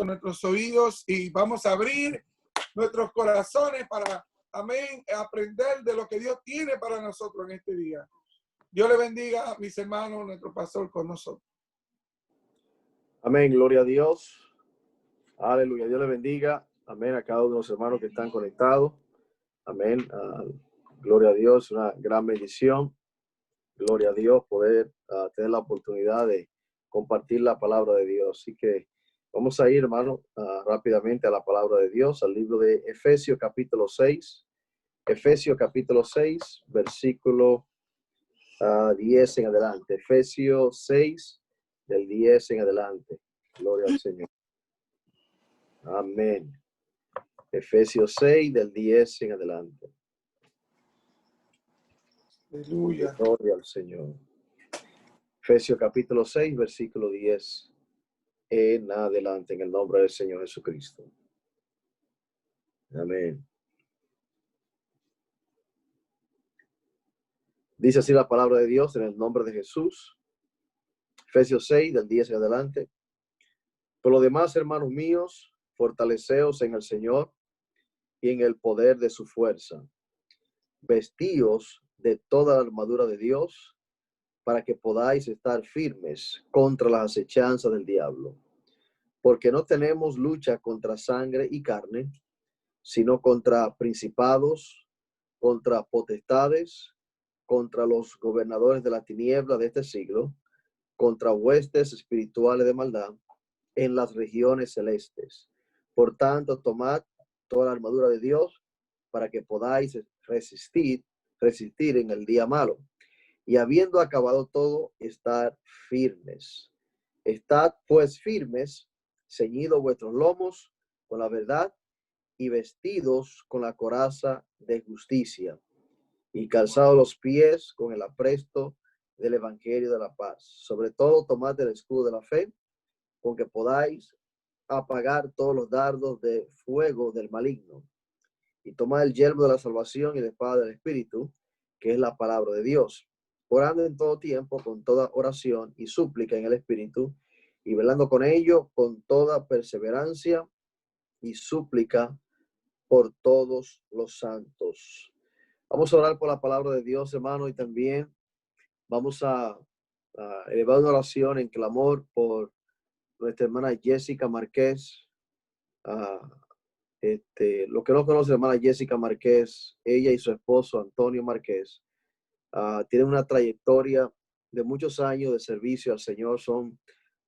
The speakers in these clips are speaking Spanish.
nuestros oídos y vamos a abrir nuestros corazones para, amén, aprender de lo que Dios tiene para nosotros en este día. Dios le bendiga a mis hermanos, nuestro pastor con nosotros. Amén, gloria a Dios. Aleluya, Dios le bendiga. Amén a cada uno de los hermanos que están conectados. Amén. Gloria a Dios, una gran bendición. Gloria a Dios poder tener la oportunidad de compartir la palabra de Dios. Así que vamos a ir, hermano, rápidamente a la palabra de Dios, al libro de Efesios capítulo 6. Efesios capítulo 6, versículo 10 en adelante. Efesios 6, del 10 en adelante. Gloria al Señor. Amén. Efesios 6, del 10 en adelante. Aleluya. Gloria al Señor. Efesios capítulo 6, versículo 10 en adelante, en el nombre del Señor Jesucristo. Amén. Dice así la palabra de Dios en el nombre de Jesús. Efesios 6, del 10 en adelante. Por lo demás, hermanos míos, fortaleceos en el Señor y en el poder de su fuerza. Vestíos de toda la armadura de Dios, para que podáis estar firmes contra las acechanzas del diablo. Porque no tenemos lucha contra sangre y carne, sino contra principados, contra potestades, contra los gobernadores de la tiniebla de este siglo, contra huestes espirituales de maldad en las regiones celestes. Por tanto, tomad toda la armadura de Dios para que podáis resistir en el día malo. Y habiendo acabado todo, estar firmes. Estad pues firmes, ceñidos vuestros lomos con la verdad y vestidos con la coraza de justicia y calzados los pies con el apresto del evangelio de la paz. Sobre todo, tomad el escudo de la fe, con que podáis apagar todos los dardos de fuego del maligno. Y tomad el yelmo de la salvación y la espada del Espíritu, que es la palabra de Dios, orando en todo tiempo con toda oración y súplica en el Espíritu, y velando con ello con toda perseverancia y súplica por todos los santos. Vamos a orar por la palabra de Dios, hermano, y también vamos a elevar una oración en clamor por nuestra hermana Jessica Márquez. Lo que no conoce, hermana Jessica Márquez, ella y su esposo Antonio Márquez tienen una trayectoria de muchos años de servicio al Señor.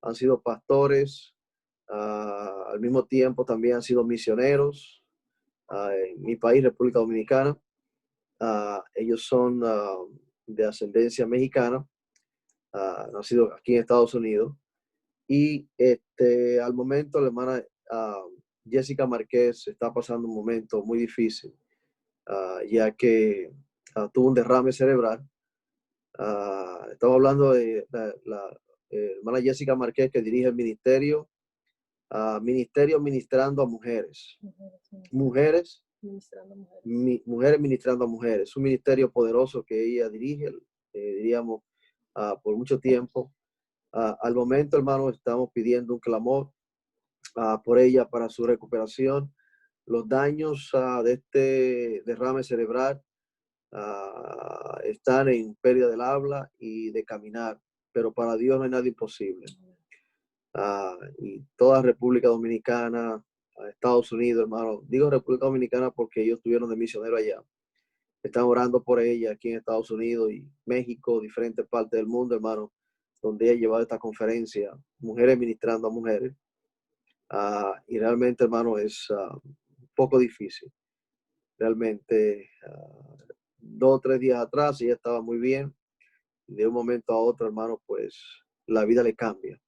Han sido pastores, al mismo tiempo también han sido misioneros en mi país, República Dominicana. Ellos son de ascendencia mexicana, nacidos aquí en Estados Unidos. Y al momento la hermana Jessica Márquez está pasando un momento muy difícil, ya que tuvo un derrame cerebral. Estamos hablando de la hermana Jessica Márquez, que dirige el ministerio Ministrando a Mujeres. Mujeres ministrando a mujeres. Un ministerio poderoso que ella dirige, diríamos, por mucho tiempo. Al momento, hermano, estamos pidiendo un clamor por ella para su recuperación. Los daños de este derrame cerebral están en pérdida del habla y de caminar, pero para Dios no hay nada imposible. Y toda República Dominicana, Estados Unidos, hermano, digo República Dominicana porque ellos estuvieron de misionero allá, están orando por ella aquí en Estados Unidos y México, diferentes partes del mundo, hermano, donde ella llevado esta conferencia, Mujeres Ministrando a Mujeres. Y realmente, hermano, es un poco difícil. Realmente, 2 o 3 días atrás ella estaba muy bien. De un momento a otro, hermano, pues la vida le cambia.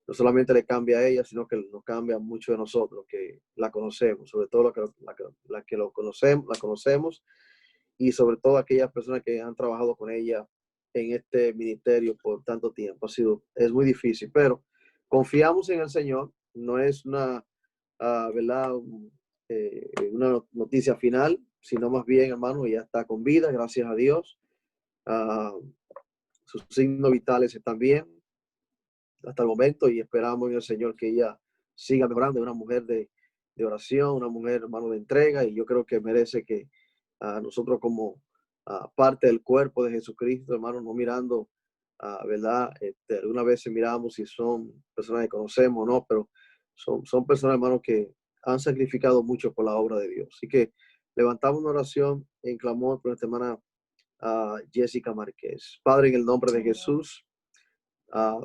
No solamente le cambia a ella, sino que nos cambia a muchos de nosotros que la conocemos, sobre todo la que la conocemos, y sobre todo aquellas personas que han trabajado con ella en este ministerio por tanto tiempo. Es muy difícil, pero confiamos en el Señor. No es una, ¿verdad? Una noticia final, sino más bien, hermano, ella está con vida, gracias a Dios. Sus signos vitales están bien hasta el momento y esperamos en el Señor que ella siga mejorando. Es una mujer de oración, una mujer, hermano, de entrega, y yo creo que merece que nosotros como parte del cuerpo de Jesucristo, hermano, no mirando, ¿verdad? Algunas veces miramos si son personas que conocemos o no, pero son personas, hermano, que han sacrificado mucho por la obra de Dios. Así que levantamos una oración en clamor por nuestra hermana Jessica Márquez. Padre, en el nombre de Jesús,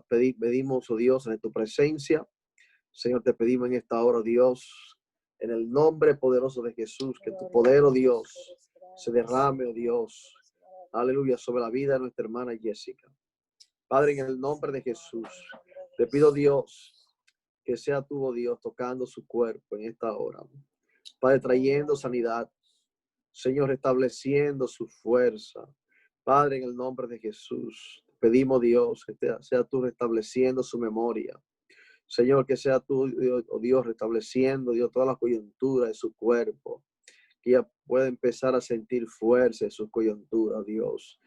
pedimos, oh Dios, en tu presencia. Señor, te pedimos en esta hora, oh Dios, en el nombre poderoso de Jesús, que tu poder, oh Dios, se derrame, oh Dios, aleluya, sobre la vida de nuestra hermana Jessica. Padre, en el nombre de Jesús, te pido, Dios, que sea tú, oh Dios, tocando su cuerpo en esta hora. Padre, trayendo sanidad. Señor, restableciendo su fuerza. Padre, en el nombre de Jesús, pedimos, Dios, que sea tú restableciendo su memoria. Señor, que sea tú, oh Dios, restableciendo, Dios, toda la coyuntura de su cuerpo. Que ella pueda empezar a sentir fuerza en su coyuntura, Dios.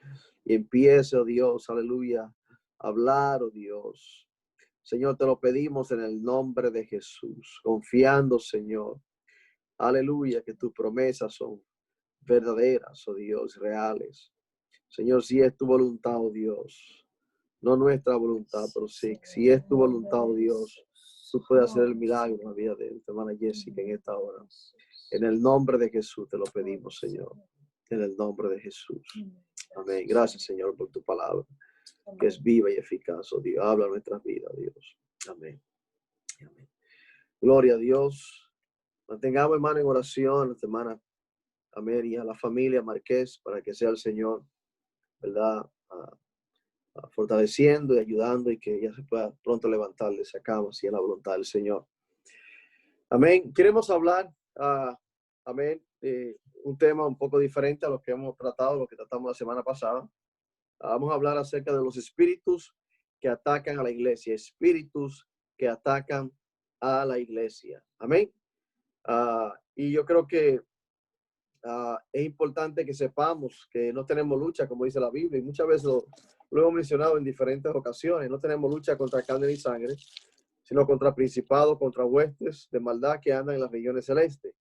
Y empiece, oh Dios, aleluya, a hablar, oh Dios. Señor, te lo pedimos en el nombre de Jesús, confiando, Señor. Aleluya, que tus promesas son verdaderas, oh Dios, reales. Señor, si es tu voluntad, oh Dios, no nuestra voluntad, pero sí, si es tu voluntad, oh Dios, tú puedes hacer el milagro en la vida de nuestra hermana Jessica en esta hora. En el nombre de Jesús te lo pedimos, Señor. En el nombre de Jesús. Amén. Gracias, Señor, por tu palabra, que es viva y eficaz, oh Dios. Habla nuestras vidas, Dios. Amén. Amén. Gloria a Dios. Mantengamos, hermano, en oración a nuestra hermana, amén, y a la familia Márquez, para que sea el Señor, ¿verdad? Fortaleciendo y ayudando, y que ella se pueda pronto levantar de esa cama, si es la voluntad del Señor. Amén. Queremos hablar, amén, un tema un poco diferente a lo que hemos tratado, lo que tratamos la semana pasada. Vamos a hablar acerca de los espíritus que atacan a la iglesia, espíritus que atacan a la iglesia. Amén. Y yo creo que es importante que sepamos que no tenemos lucha, como dice la Biblia, y muchas veces lo hemos mencionado en diferentes ocasiones. No tenemos lucha contra carne ni sangre, sino contra principados, contra huestes de maldad que andan en las regiones celestes,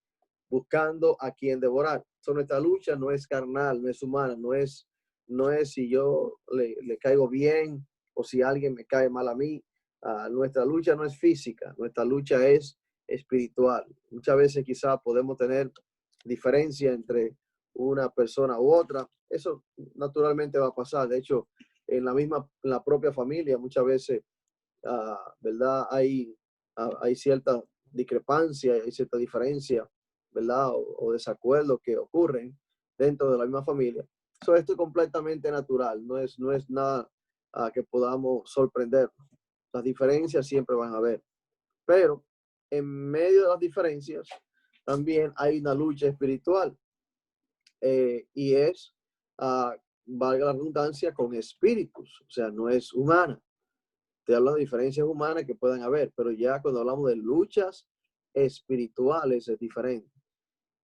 buscando a quien devorar. Nuestra lucha no es carnal, no es humana, no es si yo le caigo bien o si alguien me cae mal a mí. Nuestra lucha no es física, nuestra lucha es espiritual. Muchas veces quizás podemos tener diferencia entre una persona u otra. Eso naturalmente va a pasar. De hecho, en la propia familia, muchas veces, ¿verdad? Hay cierta discrepancia, hay cierta diferencia, ¿verdad? O desacuerdos que ocurren dentro de la misma familia. Esto es completamente natural, no es nada que podamos sorprender. Las diferencias siempre van a haber, pero en medio de las diferencias también hay una lucha espiritual, y es, valga la redundancia, con espíritus, o sea, no es humana. Te hablo de diferencias humanas que puedan haber, pero ya cuando hablamos de luchas espirituales es diferente.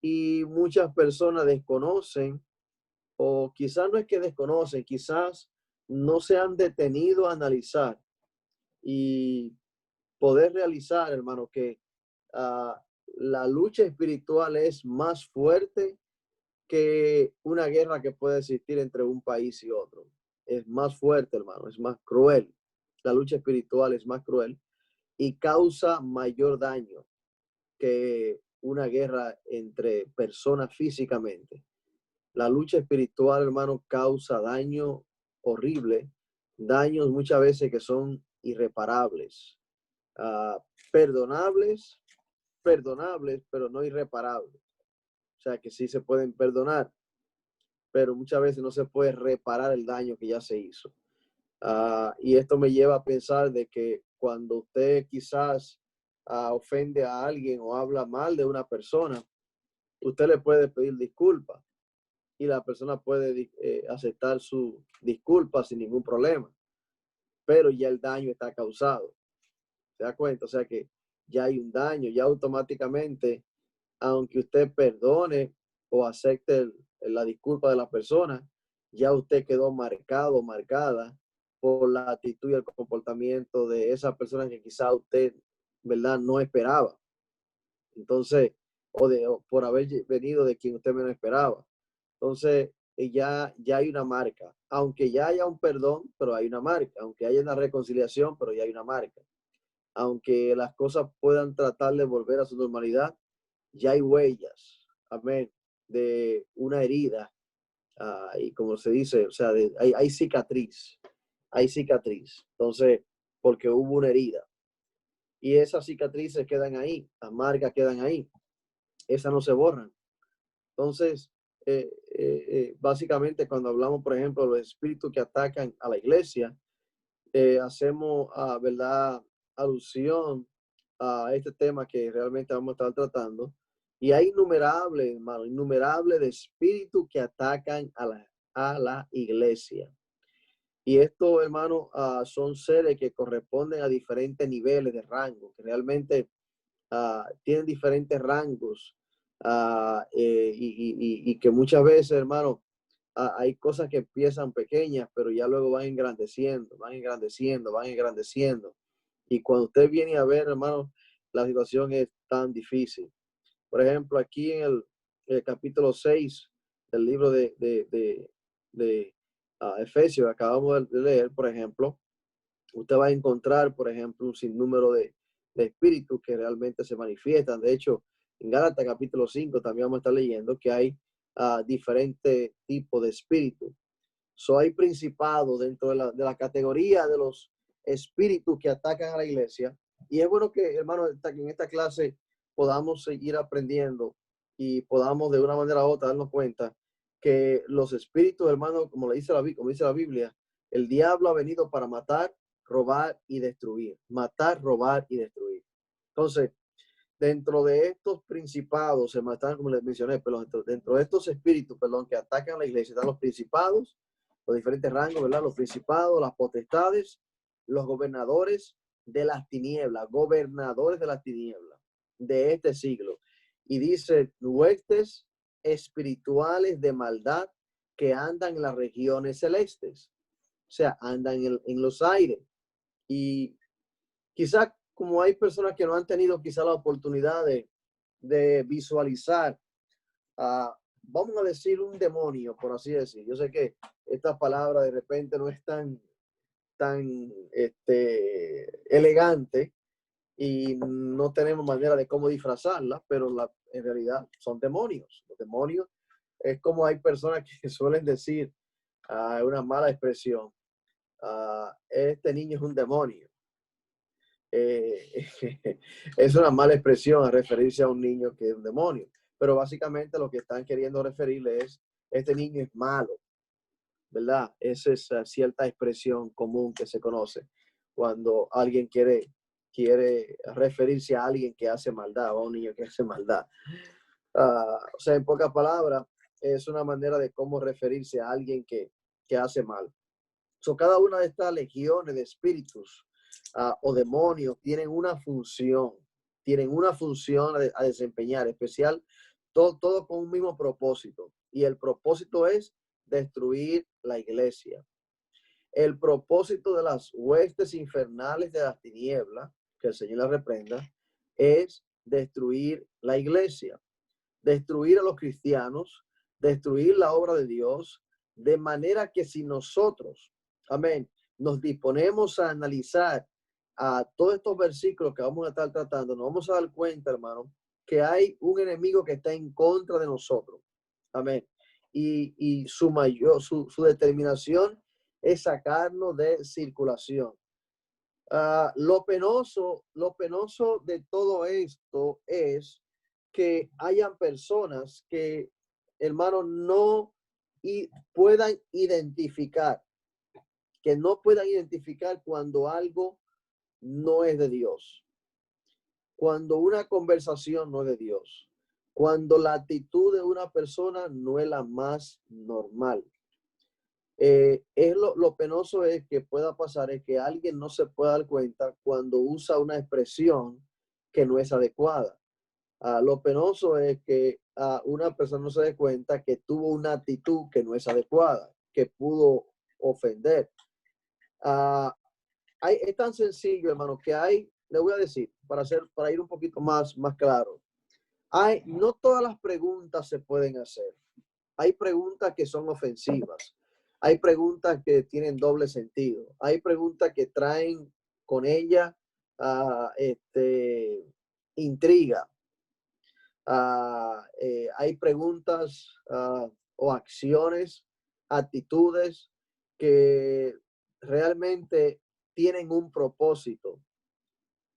Y muchas personas desconocen, o quizás no es que desconocen, quizás no se han detenido a analizar y poder realizar, hermano, que la lucha espiritual es más fuerte que una guerra que puede existir entre un país y otro. Es más fuerte, hermano, es más cruel. La lucha espiritual es más cruel y causa mayor daño que una guerra entre personas físicamente. La lucha espiritual, hermano, causa daño horrible, daños muchas veces que son irreparables, perdonables, pero no irreparables. O sea, que sí se pueden perdonar, pero muchas veces no se puede reparar el daño que ya se hizo. Y esto me lleva a pensar de que cuando usted quizás ofende a alguien o habla mal de una persona, usted le puede pedir disculpas y la persona puede aceptar su disculpa sin ningún problema, pero ya el daño está causado. ¿Se da cuenta? O sea que ya hay un daño, ya automáticamente, aunque usted perdone o acepte la disculpa de la persona, ya usted quedó marcado o marcada por la actitud y el comportamiento de esa persona que quizá usted ¿verdad? No esperaba. Entonces, o por haber venido de quien usted menos esperaba. Entonces, ya hay una marca. Aunque ya haya un perdón, pero hay una marca. Aunque haya una reconciliación, pero ya hay una marca. Aunque las cosas puedan tratar de volver a su normalidad, ya hay huellas, amén, de una herida. Y como se dice, o sea, hay cicatriz, hay cicatriz. Entonces, porque hubo una herida. Y esas cicatrices quedan ahí, las marcas quedan ahí. Esas no se borran. Entonces, básicamente cuando hablamos, por ejemplo, de los espíritus que atacan a la iglesia, hacemos, ¿verdad?, alusión a este tema que realmente vamos a estar tratando. Y hay innumerables, hermano, innumerables de espíritus que atacan a la iglesia. Y estos, hermano, son seres que corresponden a diferentes niveles de rango, que realmente tienen diferentes rangos. Y que muchas veces, hermano, hay cosas que empiezan pequeñas, pero ya luego van engrandeciendo, van engrandeciendo, van engrandeciendo. Y cuando usted viene a ver, hermano, la situación es tan difícil. Por ejemplo, aquí en el capítulo 6 del libro de Efesios, acabamos de leer, por ejemplo, usted va a encontrar, por ejemplo, un sinnúmero de espíritus que realmente se manifiestan. De hecho, en Gálatas capítulo 5 también vamos a estar leyendo que hay diferentes tipos de espíritus. Hay principados dentro de la categoría de los espíritus que atacan a la iglesia. Y es bueno que, hermano, en esta clase podamos seguir aprendiendo y podamos de una manera u otra darnos cuenta que los espíritus, hermano, como dice la Biblia, el diablo ha venido para matar, robar y destruir. Matar, robar y destruir. Entonces, dentro de estos principados, como les mencioné, pero dentro de estos espíritus, que atacan a la iglesia, están los principados, los diferentes rangos, ¿verdad? Los principados, las potestades, los gobernadores de las tinieblas de este siglo. Y dice, huestes espirituales de maldad que andan en las regiones celestes. O sea, andan en los aires. Y quizás como hay personas que no han tenido quizá la oportunidad de visualizar, vamos a decir un demonio, por así decir. Yo sé que esta palabra de repente no es tan elegante y no tenemos manera de cómo disfrazarla, pero en realidad son demonios. Los demonios es como hay personas que suelen decir, una mala expresión, este niño es un demonio. Es una mala expresión a referirse a un niño que es un demonio, pero básicamente lo que están queriendo referirle es, este niño es malo, ¿verdad? Esa es cierta expresión común que se conoce cuando alguien quiere referirse a alguien que hace maldad o a un niño que hace maldad. O sea, en pocas palabras, es una manera de cómo referirse a alguien que hace mal. Cada una de estas legiones de espíritus o demonios tienen una función a desempeñar, especial, todo con un mismo propósito. Y el propósito es destruir la iglesia. El propósito de las huestes infernales de las tinieblas, que el Señor la reprenda, es destruir la iglesia, destruir a los cristianos, destruir la obra de Dios, de manera que si nosotros, amén, nos disponemos a analizar todos estos versículos que vamos a estar tratando, nos vamos a dar cuenta, hermano, que hay un enemigo que está en contra de nosotros. Amén. Y su determinación es sacarnos de circulación. Lo penoso de todo esto es que hayan personas que, hermano, no puedan identificar, cuando algo no es de Dios, cuando una conversación no es de Dios, cuando la actitud de una persona no es la más normal. Lo penoso es que pueda pasar es que alguien no se pueda dar cuenta cuando usa una expresión que no es adecuada. Lo penoso es que una persona no se dé cuenta que tuvo una actitud que no es adecuada, que pudo ofender. Es tan sencillo, hermano, que hay le voy a decir, para ir un poquito más claro. No todas las preguntas se pueden hacer. Hay preguntas que son ofensivas. Hay preguntas que tienen doble sentido. Hay preguntas que traen con ella intriga. Hay preguntas o acciones, actitudes que realmente tienen un propósito.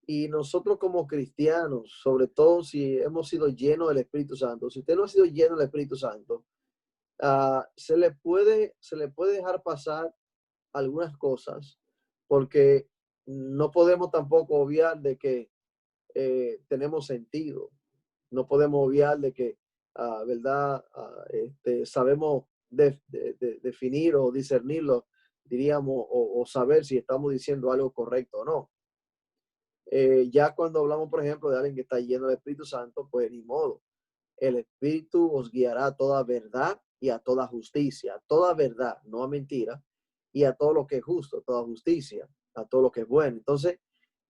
Y nosotros como cristianos, sobre todo si hemos sido llenos del Espíritu Santo, si usted no ha sido lleno del Espíritu Santo, se le puede dejar pasar algunas cosas, porque no podemos tampoco obviar de que tenemos sentido. No podemos obviar de que, ¿verdad? Sabemos definir o discernirlo, diríamos, o saber si estamos diciendo algo correcto o no. Ya cuando hablamos, por ejemplo, de alguien que está lleno del Espíritu Santo, pues ni modo. El Espíritu os guiará a toda verdad y a toda justicia, a toda verdad, no a mentira, y a todo lo que es justo, a toda justicia, a todo lo que es bueno. Entonces,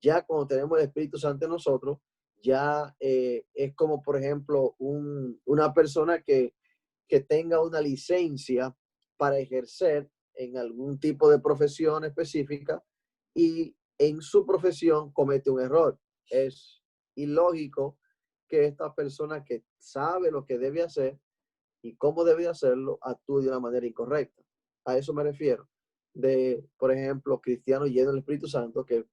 ya cuando tenemos el Espíritu Santo en nosotros, ya es como, por ejemplo, una persona que tenga una licencia para ejercer en algún tipo de profesión específica y en su profesión comete un error. Es ilógico que esta persona que sabe lo que debe hacer y cómo debe hacerlo actúe de una manera incorrecta. A eso me refiero. De, por ejemplo, cristianos llenos del Espíritu Santo que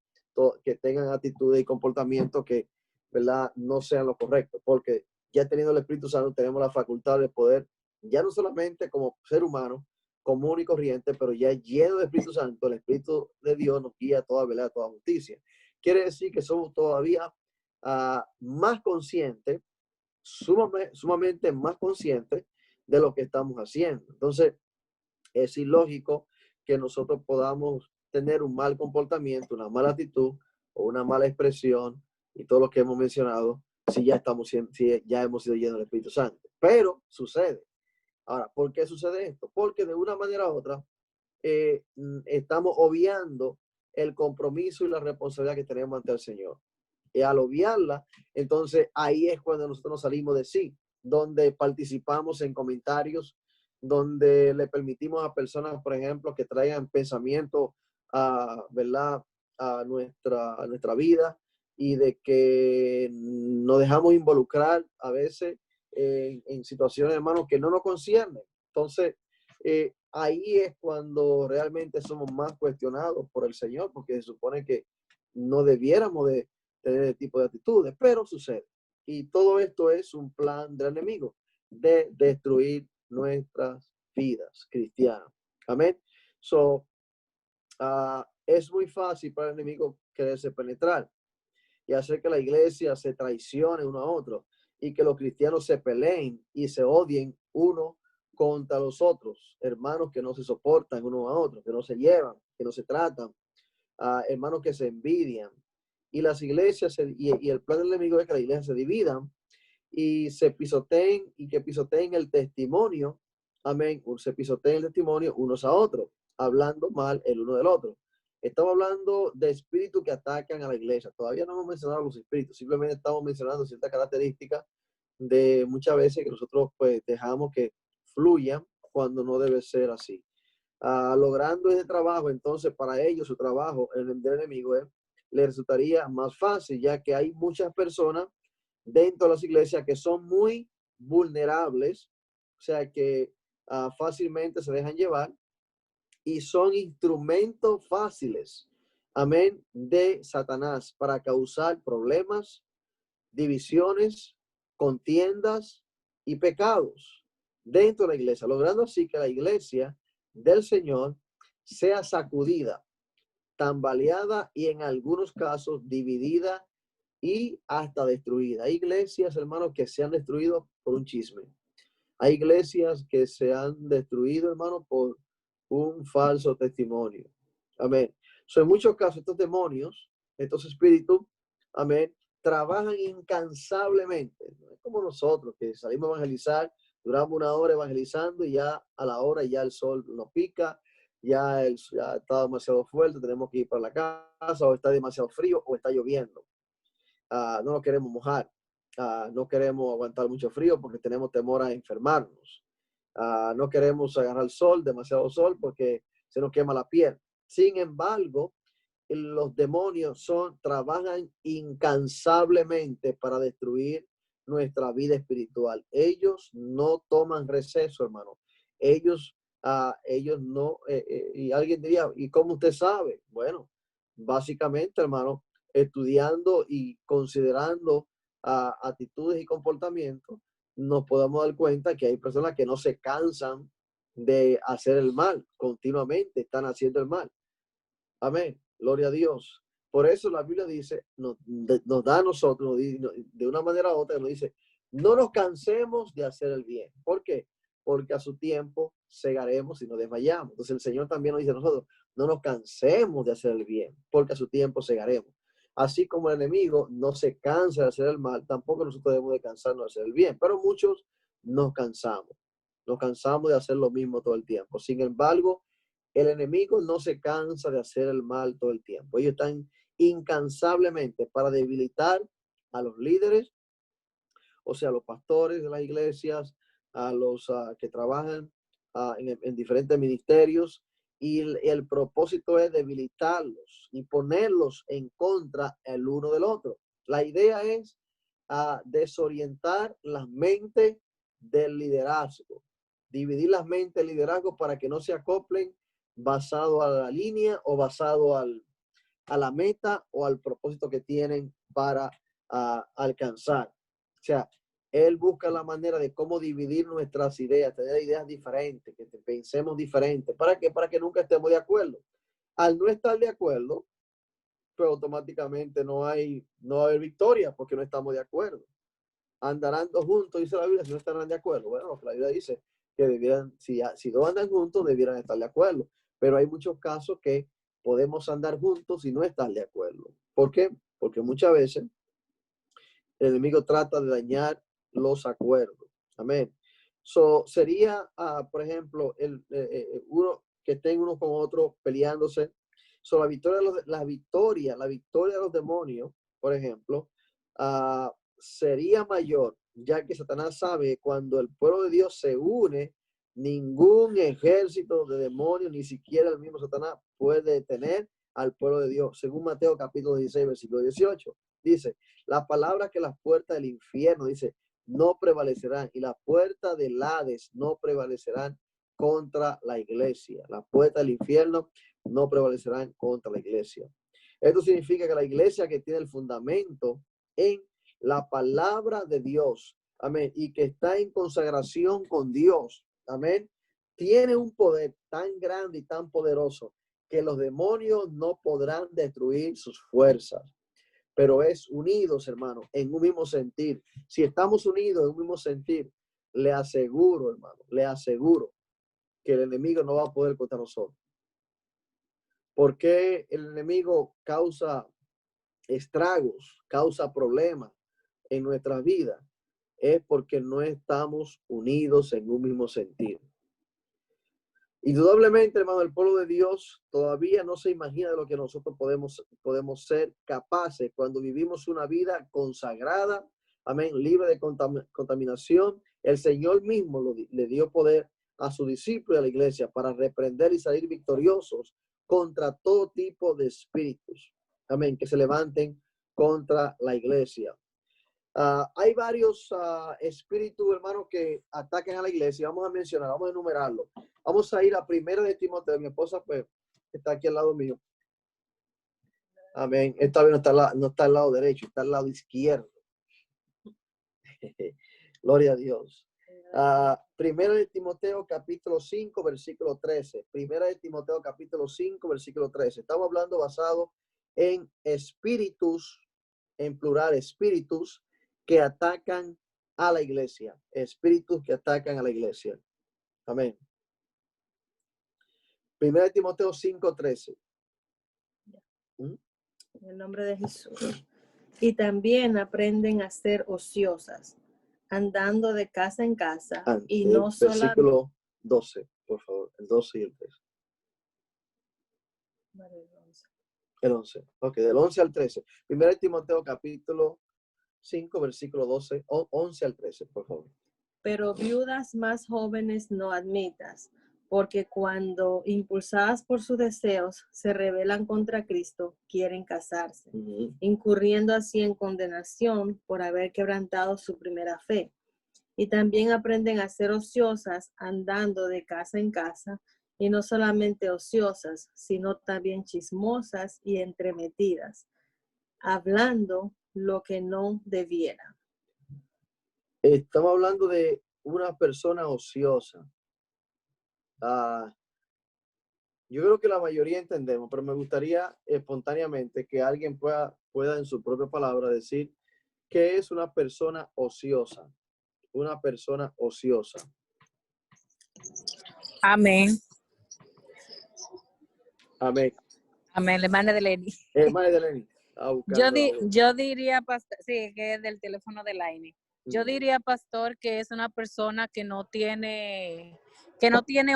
tengan actitudes y comportamientos que, ¿verdad?, no sean lo correcto. Porque ya teniendo el Espíritu Santo tenemos la facultad de poder, ya no solamente como ser humano, común y corriente, pero ya lleno del Espíritu Santo, el Espíritu de Dios nos guía a toda verdad, a toda justicia. Quiere decir que somos todavía más conscientes, sumamente más conscientes de lo que estamos haciendo. Entonces, es ilógico que nosotros podamos tener un mal comportamiento, una mala actitud o una mala expresión y todo lo que hemos mencionado si ya hemos sido llenos del Espíritu Santo. Pero sucede. Ahora, ¿por qué sucede esto? Porque de una manera u otra estamos obviando el compromiso y la responsabilidad que tenemos ante el Señor. Y al obviarla, entonces ahí es cuando nosotros nos salimos de sí, donde participamos en comentarios, donde le permitimos a personas, por ejemplo, que traigan pensamientos, ¿verdad?, a nuestra vida, y de que nos dejamos involucrar a veces en situaciones, hermanos, que no nos conciernen. Entonces, ahí es cuando realmente somos más cuestionados por el Señor, porque se supone que no debiéramos de tener ese tipo de actitudes, pero sucede. Y todo esto es un plan del enemigo de destruir nuestras vidas cristianas. Amén. Es muy fácil para el enemigo quererse penetrar y hacer que la iglesia se traicione uno a otro y que los cristianos se peleen y se odien uno contra los otros, hermanos que no se soportan uno a otro, que no se llevan, que no se tratan, hermanos que se envidian. Y las iglesias y el plan del enemigo es que las iglesias se dividan y se pisoteen y que pisoteen el testimonio. Amén. Se pisoteen el testimonio unos a otros, hablando mal el uno del otro. Estamos hablando de espíritus que atacan a la iglesia. Todavía no hemos mencionado los espíritus, simplemente estamos mencionando ciertas características de muchas veces que nosotros pues dejamos que fluyan cuando no debe ser así. Logrando ese trabajo, entonces para ellos su trabajo, el del enemigo, le resultaría más fácil, ya que hay muchas personas dentro de las iglesias que son muy vulnerables, o sea que fácilmente se dejan llevar y son instrumentos fáciles, amén, de Satanás para causar problemas, divisiones, contiendas y pecados dentro de la iglesia, logrando así que la iglesia del Señor sea sacudida, tambaleada y en algunos casos dividida y hasta destruida. Hay iglesias, hermanos, que se han destruido por un chisme. Hay iglesias que se han destruido, hermanos, por un falso testimonio. Amén. En muchos casos, estos demonios, estos espíritus, amén, trabajan incansablemente. No es como nosotros que salimos a evangelizar, duramos una hora evangelizando y ya a la hora ya el sol nos pica, ya está demasiado fuerte, tenemos que ir para la casa, o está demasiado frío, o está lloviendo. No nos queremos mojar, no queremos aguantar mucho frío porque tenemos temor a enfermarnos. No queremos agarrar sol, demasiado sol, porque se nos quema la piel. Sin embargo, los demonios trabajan incansablemente para destruir nuestra vida espiritual. Ellos no toman receso, hermano. Ellos no, y alguien diría, ¿y cómo usted sabe? Bueno, básicamente, hermano, estudiando y considerando actitudes y comportamientos, nos podemos dar cuenta que hay personas que no se cansan de hacer el mal, continuamente están haciendo el mal. Amén. Gloria a Dios. Por eso la Biblia dice, nos da a nosotros, de una manera u otra, nos dice, no nos cansemos de hacer el bien. ¿Por qué? Porque a su tiempo segaremos y no desmayamos. Entonces el Señor también nos dice a nosotros, no nos cansemos de hacer el bien, porque a su tiempo segaremos. Así como el enemigo no se cansa de hacer el mal, tampoco nosotros debemos de cansarnos de hacer el bien. Pero muchos nos cansamos de hacer lo mismo todo el tiempo. Sin embargo, el enemigo no se cansa de hacer el mal todo el tiempo. Ellos están incansablemente para debilitar a los líderes, o sea, a los pastores de las iglesias, a los que trabajan en diferentes ministerios, y el propósito es debilitarlos y ponerlos en contra el uno del otro. La idea es desorientar las mentes del liderazgo, dividir las mentes del liderazgo para que no se acoplen basado a la línea o basado a la meta o al propósito que tienen para alcanzar. O sea, él busca la manera de cómo dividir nuestras ideas, tener ideas diferentes, que pensemos diferente. ¿Para qué? Para que nunca estemos de acuerdo. Al no estar de acuerdo, pues automáticamente no va a haber victoria porque no estamos de acuerdo. Andarán dos juntos, dice la Biblia, si no estarán de acuerdo. Bueno, la Biblia dice que debieran, si dos andan juntos, debieran estar de acuerdo. Pero hay muchos casos que podemos andar juntos y no estar de acuerdo. ¿Por qué? Porque muchas veces el enemigo trata de dañar los acuerdos. Amén. Sería, por ejemplo, uno que estén uno con otro peleándose. La victoria de los demonios, por ejemplo, sería mayor, ya que Satanás sabe que cuando el pueblo de Dios se une, ningún ejército de demonios, ni siquiera el mismo Satanás, puede detener al pueblo de Dios. Según Mateo capítulo 16, versículo 18, dice, la palabra que las puertas del infierno, dice, no prevalecerán, y las puertas del Hades no prevalecerán contra la iglesia. Las puertas del infierno no prevalecerán contra la iglesia. Esto significa que la iglesia que tiene el fundamento en la palabra de Dios, amén, y que está en consagración con Dios, amén, tiene un poder tan grande y tan poderoso que los demonios no podrán destruir sus fuerzas. Pero es unidos, hermano, en un mismo sentir. Si estamos unidos en un mismo sentir, le aseguro, hermano, le aseguro que el enemigo no va a poder contra nosotros. ¿Por qué el enemigo causa estragos, causa problemas en nuestras vidas? Es porque no estamos unidos en un mismo sentido. Indudablemente, hermano, el pueblo de Dios todavía no se imagina de lo que nosotros podemos ser capaces cuando vivimos una vida consagrada, amén, libre de contaminación. El Señor mismo le dio poder a su discípulo y a la iglesia para reprender y salir victoriosos contra todo tipo de espíritus, amén, que se levanten contra la iglesia. Hay varios espíritus, hermanos, que atacan a la iglesia. Vamos a mencionar, vamos a enumerarlo. Vamos a ir a primera de Timoteo. Mi esposa, pues, está aquí al lado mío. Amén. Esta vez no está al lado derecho, está al lado izquierdo. Gloria a Dios. Primera de Timoteo, capítulo 5, versículo 13. Primera de Timoteo, capítulo 5, versículo 13. Estamos hablando basado en espíritus, en plural, espíritus que atacan a la iglesia. Espíritus que atacan a la iglesia. Amén. Primera de Timoteo 5:13. En el nombre de Jesús. Y también aprenden a ser ociosas, andando de casa en casa. Y no Versículo 12, por favor. El 12 y el 13. El 11. Ok, del 11 al 13. Primero Timoteo capítulo 5, versículo 12, 11 al 13, por favor. Pero viudas más jóvenes no admitas, porque cuando, impulsadas por sus deseos, se rebelan contra Cristo, quieren casarse, incurriendo así en condenación por haber quebrantado su primera fe. Y también aprenden a ser ociosas, andando de casa en casa, y no solamente ociosas, sino también chismosas y entremetidas, hablando lo que no debieran. Estamos hablando de una persona ociosa. Yo creo que la mayoría entendemos, pero me gustaría espontáneamente que alguien pueda en su propia palabra decir qué es una persona ociosa. Una persona ociosa. Amén. Amén. Amén. La hermana de Lenny. Madeline. Yo diría, pastor, sí, que es del teléfono de Laine. Yo diría, pastor, que es una persona que no tiene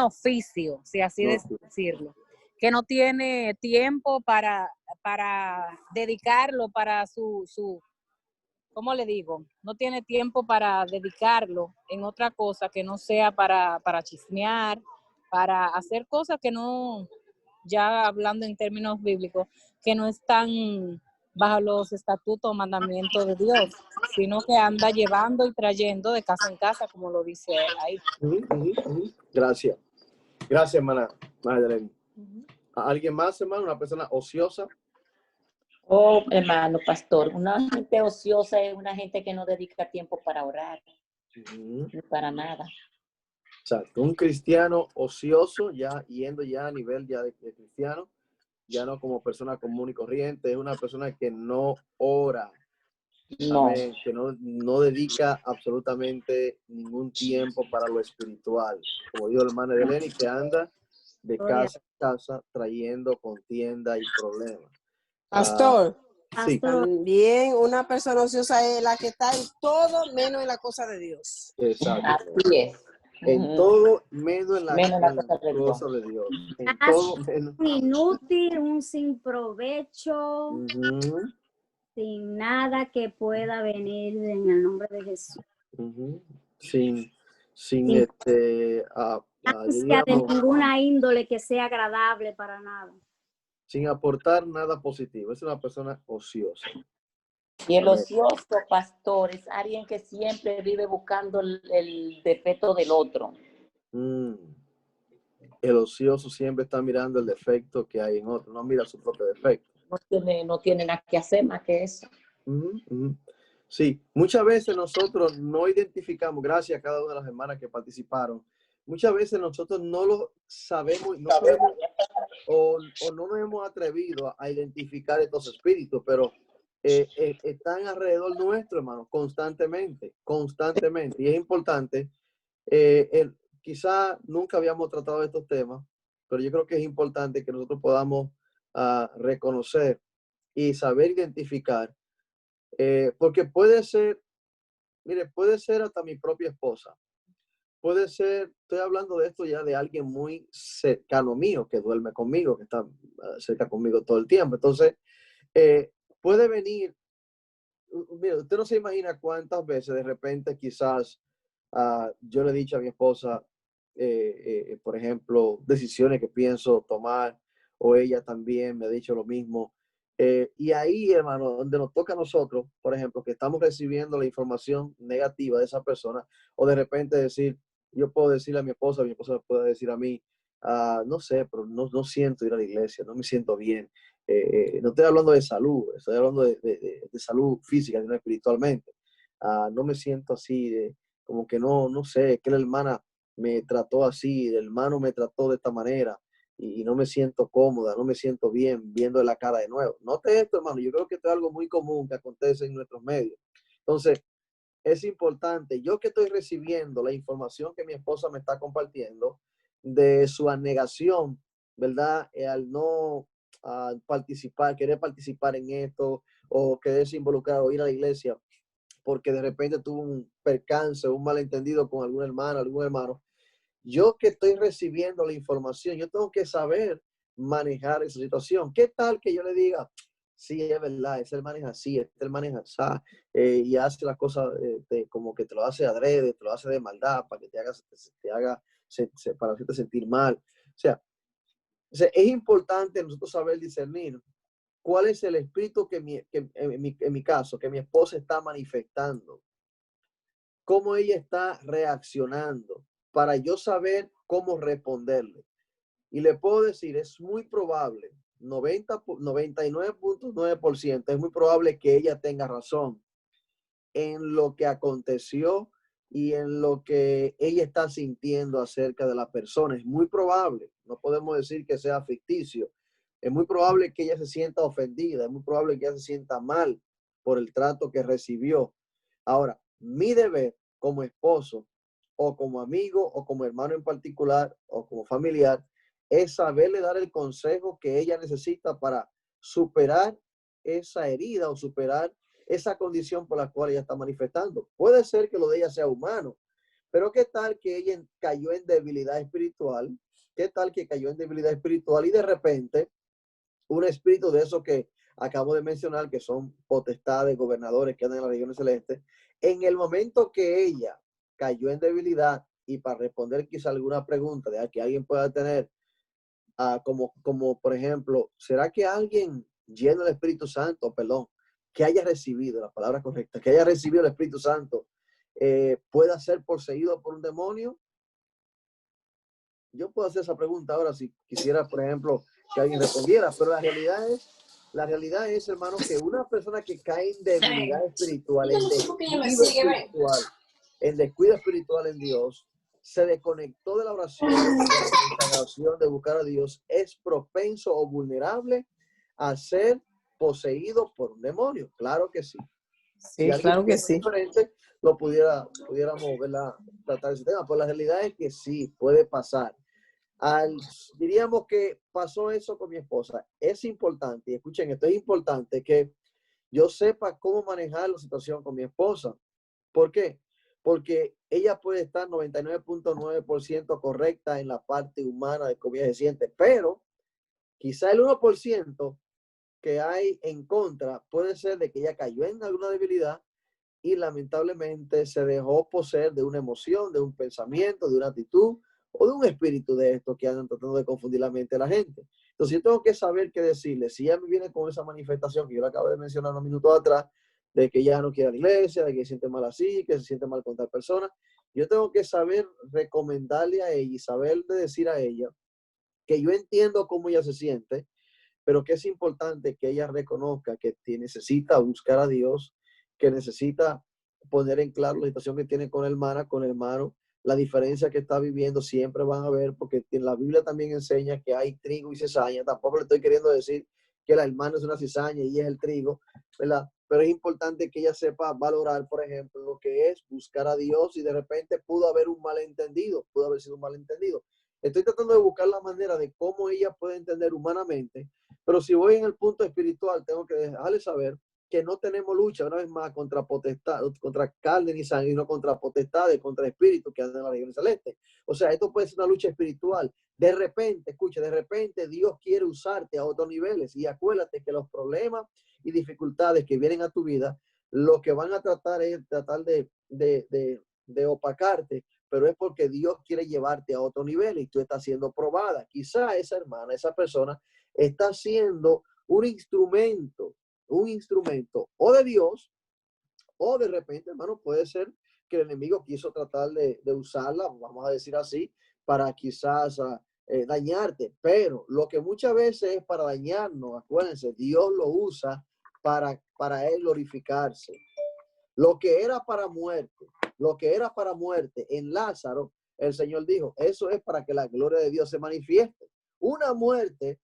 oficio, si así decirlo, que no tiene tiempo para dedicarlo para su, ¿cómo le digo? No tiene tiempo para dedicarlo en otra cosa que no sea para chismear, para hacer cosas que no, ya hablando en términos bíblicos, que no están bajo los estatutos o mandamientos de Dios, sino que anda llevando y trayendo de casa en casa, como lo dice ahí. Gracias. Gracias, hermana Madeline. ¿Alguien más, hermano? ¿Una persona ociosa? Oh, hermano pastor, una gente ociosa es una gente que no dedica tiempo para orar, ni para nada. Exacto. Un cristiano ocioso, ya yendo ya a nivel ya de cristiano, ya no como persona común y corriente, es una persona que no ora. No. Amén, que no dedica absolutamente ningún tiempo para lo espiritual. Como dijo el hermano de Lenny, que anda de casa en casa trayendo contienda y problemas. Pastor, sí. También una persona ociosa es la que está en todo menos en la cosa de Dios. Exacto. Así es. En todo menos en la cosa de Dios. En todo menos. Inútil, un sin provecho, sin nada que pueda venir en el nombre de Jesús. Sin Ansia de ninguna índole que sea agradable para nada. Sin aportar nada positivo. Es una persona ociosa. Y el ocioso, pastor, es alguien que siempre vive buscando el defecto del otro. El ocioso siempre está mirando el defecto que hay en otro, no mira su propio defecto. No tiene nada que hacer más que eso. Sí, muchas veces nosotros no identificamos, gracias a cada una de las hermanas que participaron, muchas veces nosotros no lo sabemos, no sabemos o no nos hemos atrevido a identificar estos espíritus, pero están alrededor nuestro, hermano, constantemente. Y es importante, quizá nunca habíamos tratado estos temas, pero yo creo que es importante que nosotros podamos reconocer y saber identificar, porque puede ser hasta mi propia esposa. Puede ser, estoy hablando de esto ya de alguien muy cercano mío, que duerme conmigo, que está cerca conmigo todo el tiempo. Entonces, puede venir, mira, usted no se imagina cuántas veces de repente quizás yo le he dicho a mi esposa, por ejemplo, decisiones que pienso tomar, o ella también me ha dicho lo mismo. Y ahí, hermano, donde nos toca a nosotros, por ejemplo, que estamos recibiendo la información negativa de esa persona, o de repente decir, yo puedo decirle a mi esposa me puede decir a mí, no sé, pero no siento ir a la iglesia, no me siento bien. No estoy hablando de salud, estoy hablando de salud física, no espiritualmente. No me siento así, como que no sé, que la hermana me trató así, el hermano me trató de esta manera y no me siento cómoda, no me siento bien viendo la cara de nuevo. Note esto, hermano, yo creo que esto es algo muy común que acontece en nuestros medios. Entonces, es importante, yo que estoy recibiendo la información que mi esposa me está compartiendo de su anegación, ¿verdad? Al no querer participar en esto o quererse involucrar o ir a la iglesia porque de repente tuvo un percance, un malentendido con alguna hermana, algún hermano. Yo que estoy recibiendo la información, yo tengo que saber manejar esa situación. ¿Qué tal que yo le diga, sí, es verdad, él maneja así, él maneja así, y hace las cosas como que te lo hace adrede, te lo hace de maldad, para que para hacerte sentir mal? O sea, es importante nosotros saber discernir cuál es el espíritu que en mi caso, que mi esposa está manifestando, cómo ella está reaccionando, para yo saber cómo responderle. Y le puedo decir, es muy probable, 99.9%, es muy probable que ella tenga razón en lo que aconteció y en lo que ella está sintiendo acerca de la persona. Es muy probable, no podemos decir que sea ficticio. Es muy probable que ella se sienta ofendida, es muy probable que ella se sienta mal por el trato que recibió. Ahora, mi deber como esposo o como amigo o como hermano en particular o como familiar es saberle dar el consejo que ella necesita para superar esa herida o superar esa condición por la cual ella está manifestando. Puede ser que lo de ella sea humano, pero ¿qué tal que ella cayó en debilidad espiritual? ¿Qué tal que cayó en debilidad espiritual y de repente un espíritu de esos que acabo de mencionar, que son potestades, gobernadores que andan en las regiones celestes, en el momento que ella cayó en debilidad, y para responder quizá alguna pregunta de que alguien pueda tener, como por ejemplo, ¿será que alguien lleno del Espíritu Santo, perdón, que haya recibido, la palabra correcta, que haya recibido el Espíritu Santo, pueda ser poseído por un demonio? Yo puedo hacer esa pregunta ahora si quisiera, por ejemplo, que alguien respondiera, pero la realidad es, hermano, que una persona que cae en debilidad espiritual, en descuido espiritual en Dios, se desconectó de la oración, de buscar a Dios, es propenso o vulnerable a ser poseído por un demonio. Claro que sí. Sí, claro que sí. Pudiéramos tratar ese tema, pero la realidad es que sí, puede pasar. Diríamos que pasó eso con mi esposa. Es importante, y escuchen esto, es importante que yo sepa cómo manejar la situación con mi esposa. ¿Por qué? Porque ella puede estar 99.9% correcta en la parte humana de cómo ella se siente, pero quizá el 1% que hay en contra puede ser de que ella cayó en alguna debilidad y lamentablemente se dejó poseer de una emoción, de un pensamiento, de una actitud o de un espíritu de esto que andan tratando de confundir la mente de la gente. Entonces yo tengo que saber qué decirle. Si ella me viene con esa manifestación que yo le acabo de mencionar unos minutos atrás, de que ya no quiere a la iglesia, de que se siente mal así, que se siente mal con tal persona, yo tengo que saber recomendarle a ella y saber de decir a ella que yo entiendo cómo ella se siente, pero que es importante que ella reconozca que necesita buscar a Dios, que necesita poner en claro la situación que tiene con hermana, con hermano, la diferencia que está viviendo, siempre van a ver, porque en la Biblia también enseña que hay trigo y cizaña. Tampoco le estoy queriendo decir que la hermana es una cizaña y es el trigo, ¿verdad? Pero es importante que ella sepa valorar, por ejemplo, lo que es buscar a Dios, y de repente pudo haber un malentendido, pudo haber sido un malentendido. Estoy tratando de buscar la manera de cómo ella puede entender humanamente, pero si voy en el punto espiritual, tengo que dejarle saber que no tenemos lucha, una vez más, contra potestad, contra carne ni sangre, sino contra potestades, contra espíritus que andan en la región celeste. O sea, esto puede ser una lucha espiritual. De repente, escucha, de repente Dios quiere usarte a otros niveles, y acuérdate que los problemas y dificultades que vienen a tu vida, lo que van a tratar es tratar de opacarte, pero es porque Dios quiere llevarte a otro nivel y tú estás siendo probada. Quizá esa hermana, esa persona está siendo un instrumento o de Dios, o de repente, hermano, puede ser que el enemigo quiso tratar de usarla, vamos a decir así, para quizás dañarte. Pero lo que muchas veces es para dañarnos, acuérdense, Dios lo usa para él glorificarse. Lo que era para muerte en Lázaro, el Señor dijo, eso es para que la gloria de Dios se manifieste. Una muerte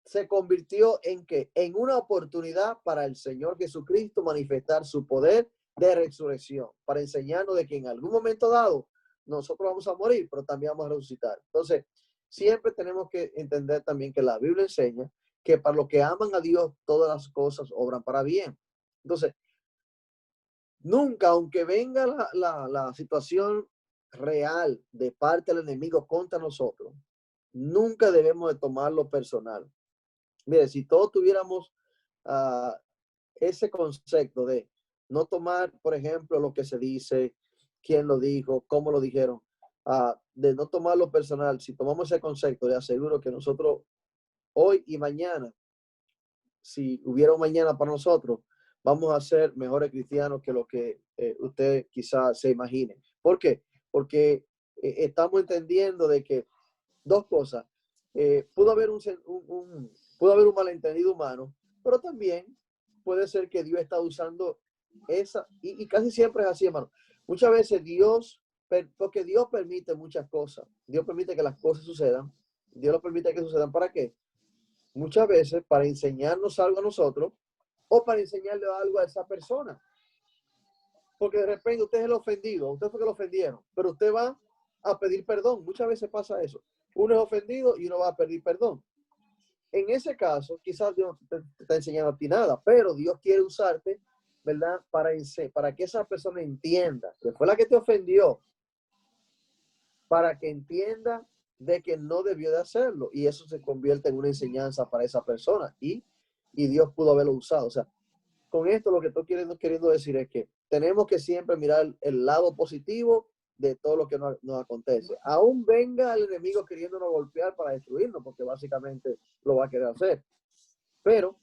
se convirtió en que en una oportunidad para el Señor Jesucristo manifestar su poder de resurrección, para enseñarnos de que en algún momento dado nosotros vamos a morir, pero también vamos a resucitar. Entonces, siempre tenemos que entender también que la Biblia enseña que para los que aman a Dios, todas las cosas obran para bien. Entonces, nunca, aunque venga la situación real de parte del enemigo contra nosotros, nunca debemos de tomarlo personal. Mire, si todos tuviéramos ese concepto de no tomar, por ejemplo, lo que se dice, quién lo dijo, cómo lo dijeron, de no tomarlo personal, si tomamos ese concepto, le aseguro que nosotros hoy y mañana, si hubiera un mañana para nosotros, vamos a ser mejores cristianos que lo que usted quizás se imagine. ¿Por qué? Porque estamos entendiendo de que dos cosas. Pudo haber pudo haber un malentendido humano, pero también puede ser que Dios está usando esa, y casi siempre es así, hermano. Muchas veces porque Dios permite muchas cosas. Dios permite que las cosas sucedan. Dios lo permite que sucedan. ¿Para qué? Muchas veces para enseñarnos algo a nosotros o para enseñarle algo a esa persona. Porque de repente usted es el ofendido, usted fue que lo ofendieron, pero usted va a pedir perdón. Muchas veces pasa eso. Uno es ofendido y uno va a pedir perdón. En ese caso, quizás Dios te está enseñando a ti nada, pero Dios quiere usarte, ¿verdad? Para que esa persona entienda que fue la que te ofendió, para que entienda de que no debió de hacerlo. Y eso se convierte en una enseñanza para esa persona. Y Dios pudo haberlo usado. O sea, con esto lo que estoy queriendo decir es que tenemos que siempre mirar el lado positivo de todo lo que nos acontece. Aún venga el enemigo queriéndonos golpear para destruirnos, porque básicamente lo va a querer hacer. Pero,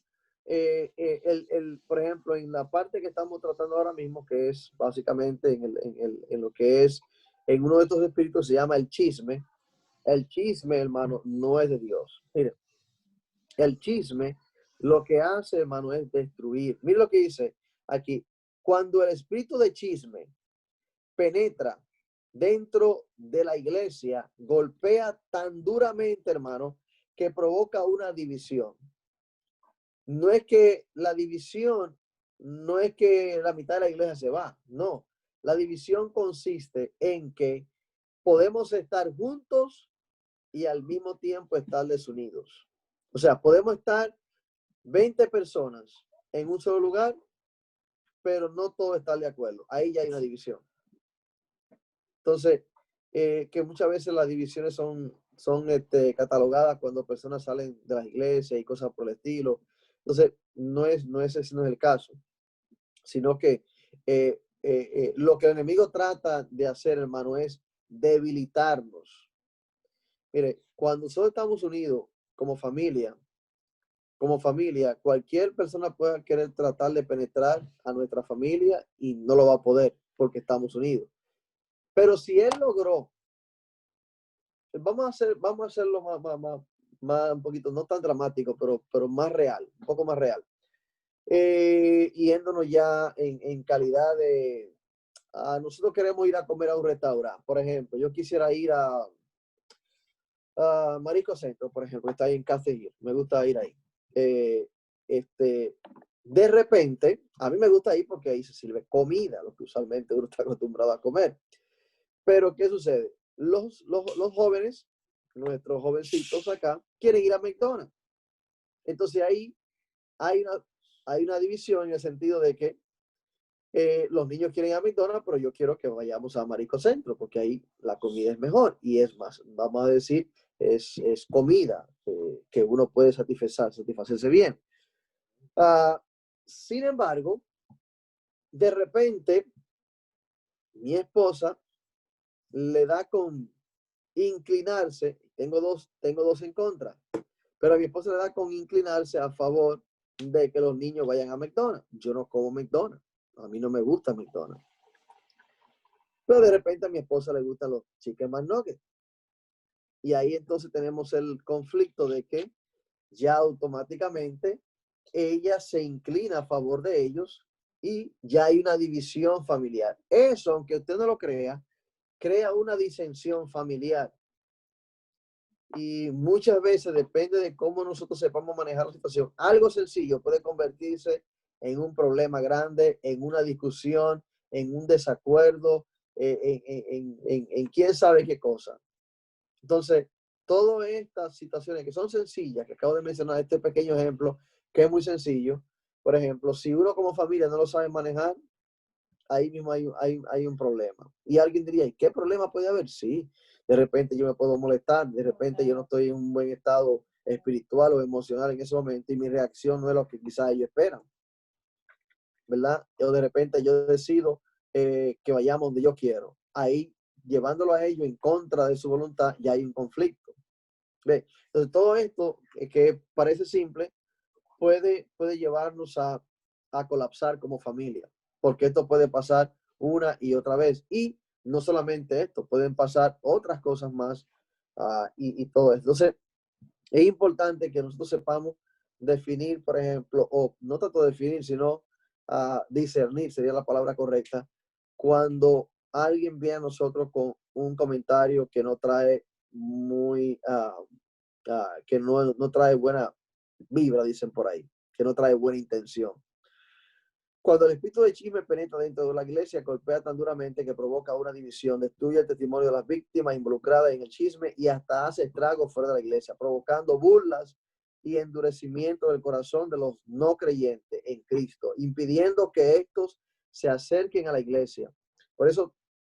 por ejemplo, en la parte que estamos tratando ahora mismo, que es básicamente en lo que es, en uno de estos espíritus se llama el chisme. El chisme, hermano, no es de Dios. Mire, el chisme lo que hace, hermano, es destruir. Mire lo que dice aquí. Cuando el espíritu de chisme penetra dentro de la iglesia, golpea tan duramente, hermano, que provoca una división. No es que la división, no es que la mitad de la iglesia se va, no. La división consiste en que podemos estar juntos y al mismo tiempo estar desunidos. O sea, podemos estar 20 personas en un solo lugar, pero no todos están de acuerdo. Ahí ya hay una división. Entonces, que muchas veces las divisiones son catalogadas cuando personas salen de las iglesias y cosas por el estilo. Entonces, ese no es el caso, sino que lo que el enemigo trata de hacer, hermano, es debilitarnos. Mire, cuando nosotros estamos unidos como familia, cualquier persona puede querer tratar de penetrar a nuestra familia y no lo va a poder porque estamos unidos. Pero si él logró, vamos a hacerlo más un poquito, no tan dramático, pero más real, un poco más real. Yéndonos ya en calidad de, nosotros queremos ir a comer a un restaurante. Por ejemplo, yo quisiera ir a Marisco Centro, por ejemplo, está ahí en Castell. Me gusta ir ahí. De repente, a mí me gusta ir porque ahí se sirve comida, lo que usualmente uno está acostumbrado a comer. Pero, ¿qué sucede? Los jóvenes, nuestros jovencitos acá, quieren ir a McDonald's. Entonces ahí hay una división en el sentido de que los niños quieren ir a McDonald's, pero yo quiero que vayamos a Marisco Centro, porque ahí la comida es mejor y es más, vamos a decir, es comida que uno puede satisfacerse bien. Sin embargo, de repente, mi esposa le da con inclinarse, tengo dos en contra, pero a mi esposa le da con inclinarse a favor de que los niños vayan a McDonald's. Yo no como McDonald's, a mí no me gusta McDonald's. Pero de repente a mi esposa le gustan los chicken McNuggets. Y ahí entonces tenemos el conflicto de que ya automáticamente ella se inclina a favor de ellos y ya hay una división familiar. Eso, aunque usted no lo crea, crea una disensión familiar. Y muchas veces depende de cómo nosotros sepamos manejar la situación. Algo sencillo puede convertirse en un problema grande, en una discusión, en un desacuerdo, en quién sabe qué cosa. Entonces, todas estas situaciones que son sencillas, que acabo de mencionar este pequeño ejemplo, que es muy sencillo. Por ejemplo, si uno como familia no lo sabe manejar, ahí mismo hay un problema. Y alguien diría, ¿y qué problema puede haber? Sí, de repente yo me puedo molestar, de repente yo no estoy en un buen estado espiritual o emocional en ese momento y mi reacción no es lo que quizás ellos esperan, ¿verdad? O de repente yo decido que vayamos donde yo quiero. Ahí, llevándolo a ellos en contra de su voluntad, ya hay un conflicto. ¿Ve? Entonces, todo esto que parece simple puede llevarnos a colapsar como familia, porque esto puede pasar una y otra vez. Y no solamente esto, pueden pasar otras cosas más y todo esto. Entonces, es importante que nosotros sepamos definir, por ejemplo, o no tanto definir, sino discernir, sería la palabra correcta, cuando alguien viene a nosotros con un comentario que no trae que no trae buena vibra, dicen por ahí, que no trae buena intención. Cuando el espíritu de chisme penetra dentro de la iglesia, golpea tan duramente que provoca una división, destruye el testimonio de las víctimas involucradas en el chisme y hasta hace estragos fuera de la iglesia, provocando burlas y endurecimiento del corazón de los no creyentes en Cristo, impidiendo que estos se acerquen a la iglesia. Por eso,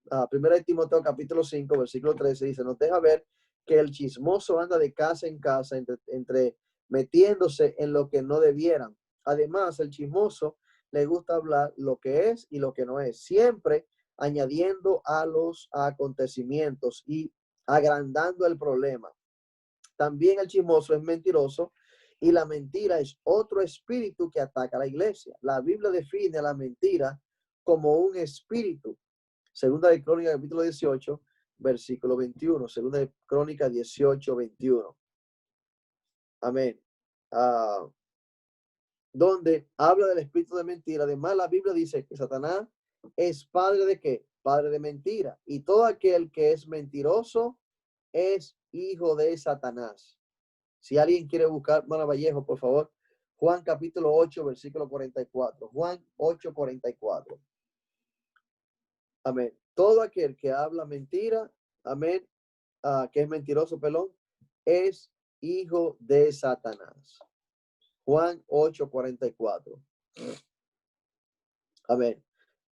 1 Timoteo capítulo 5, versículo 13 dice, nos deja ver que el chismoso anda de casa en casa entre metiéndose en lo que no debieran. Además, el chismoso le gusta hablar lo que es y lo que no es, siempre añadiendo a los acontecimientos y agrandando el problema. También el chismoso es mentiroso y la mentira es otro espíritu que ataca a la iglesia. La Biblia define a la mentira como un espíritu. Segunda de Crónicas, capítulo 18, versículo 21. Segunda de Crónicas 18, 21. Amén. Donde habla del espíritu de mentira. Además, la Biblia dice que Satanás es padre de ¿qué? Padre de mentira. Y todo aquel que es mentiroso es hijo de Satanás. Si alguien quiere buscar, hermana Vallejo, por favor, Juan capítulo 8, versículo 44. Juan 8, 44. Amén. Todo aquel que habla mentira, amén, que es mentiroso, pelón, es hijo de Satanás. Juan 8, 44. Amén.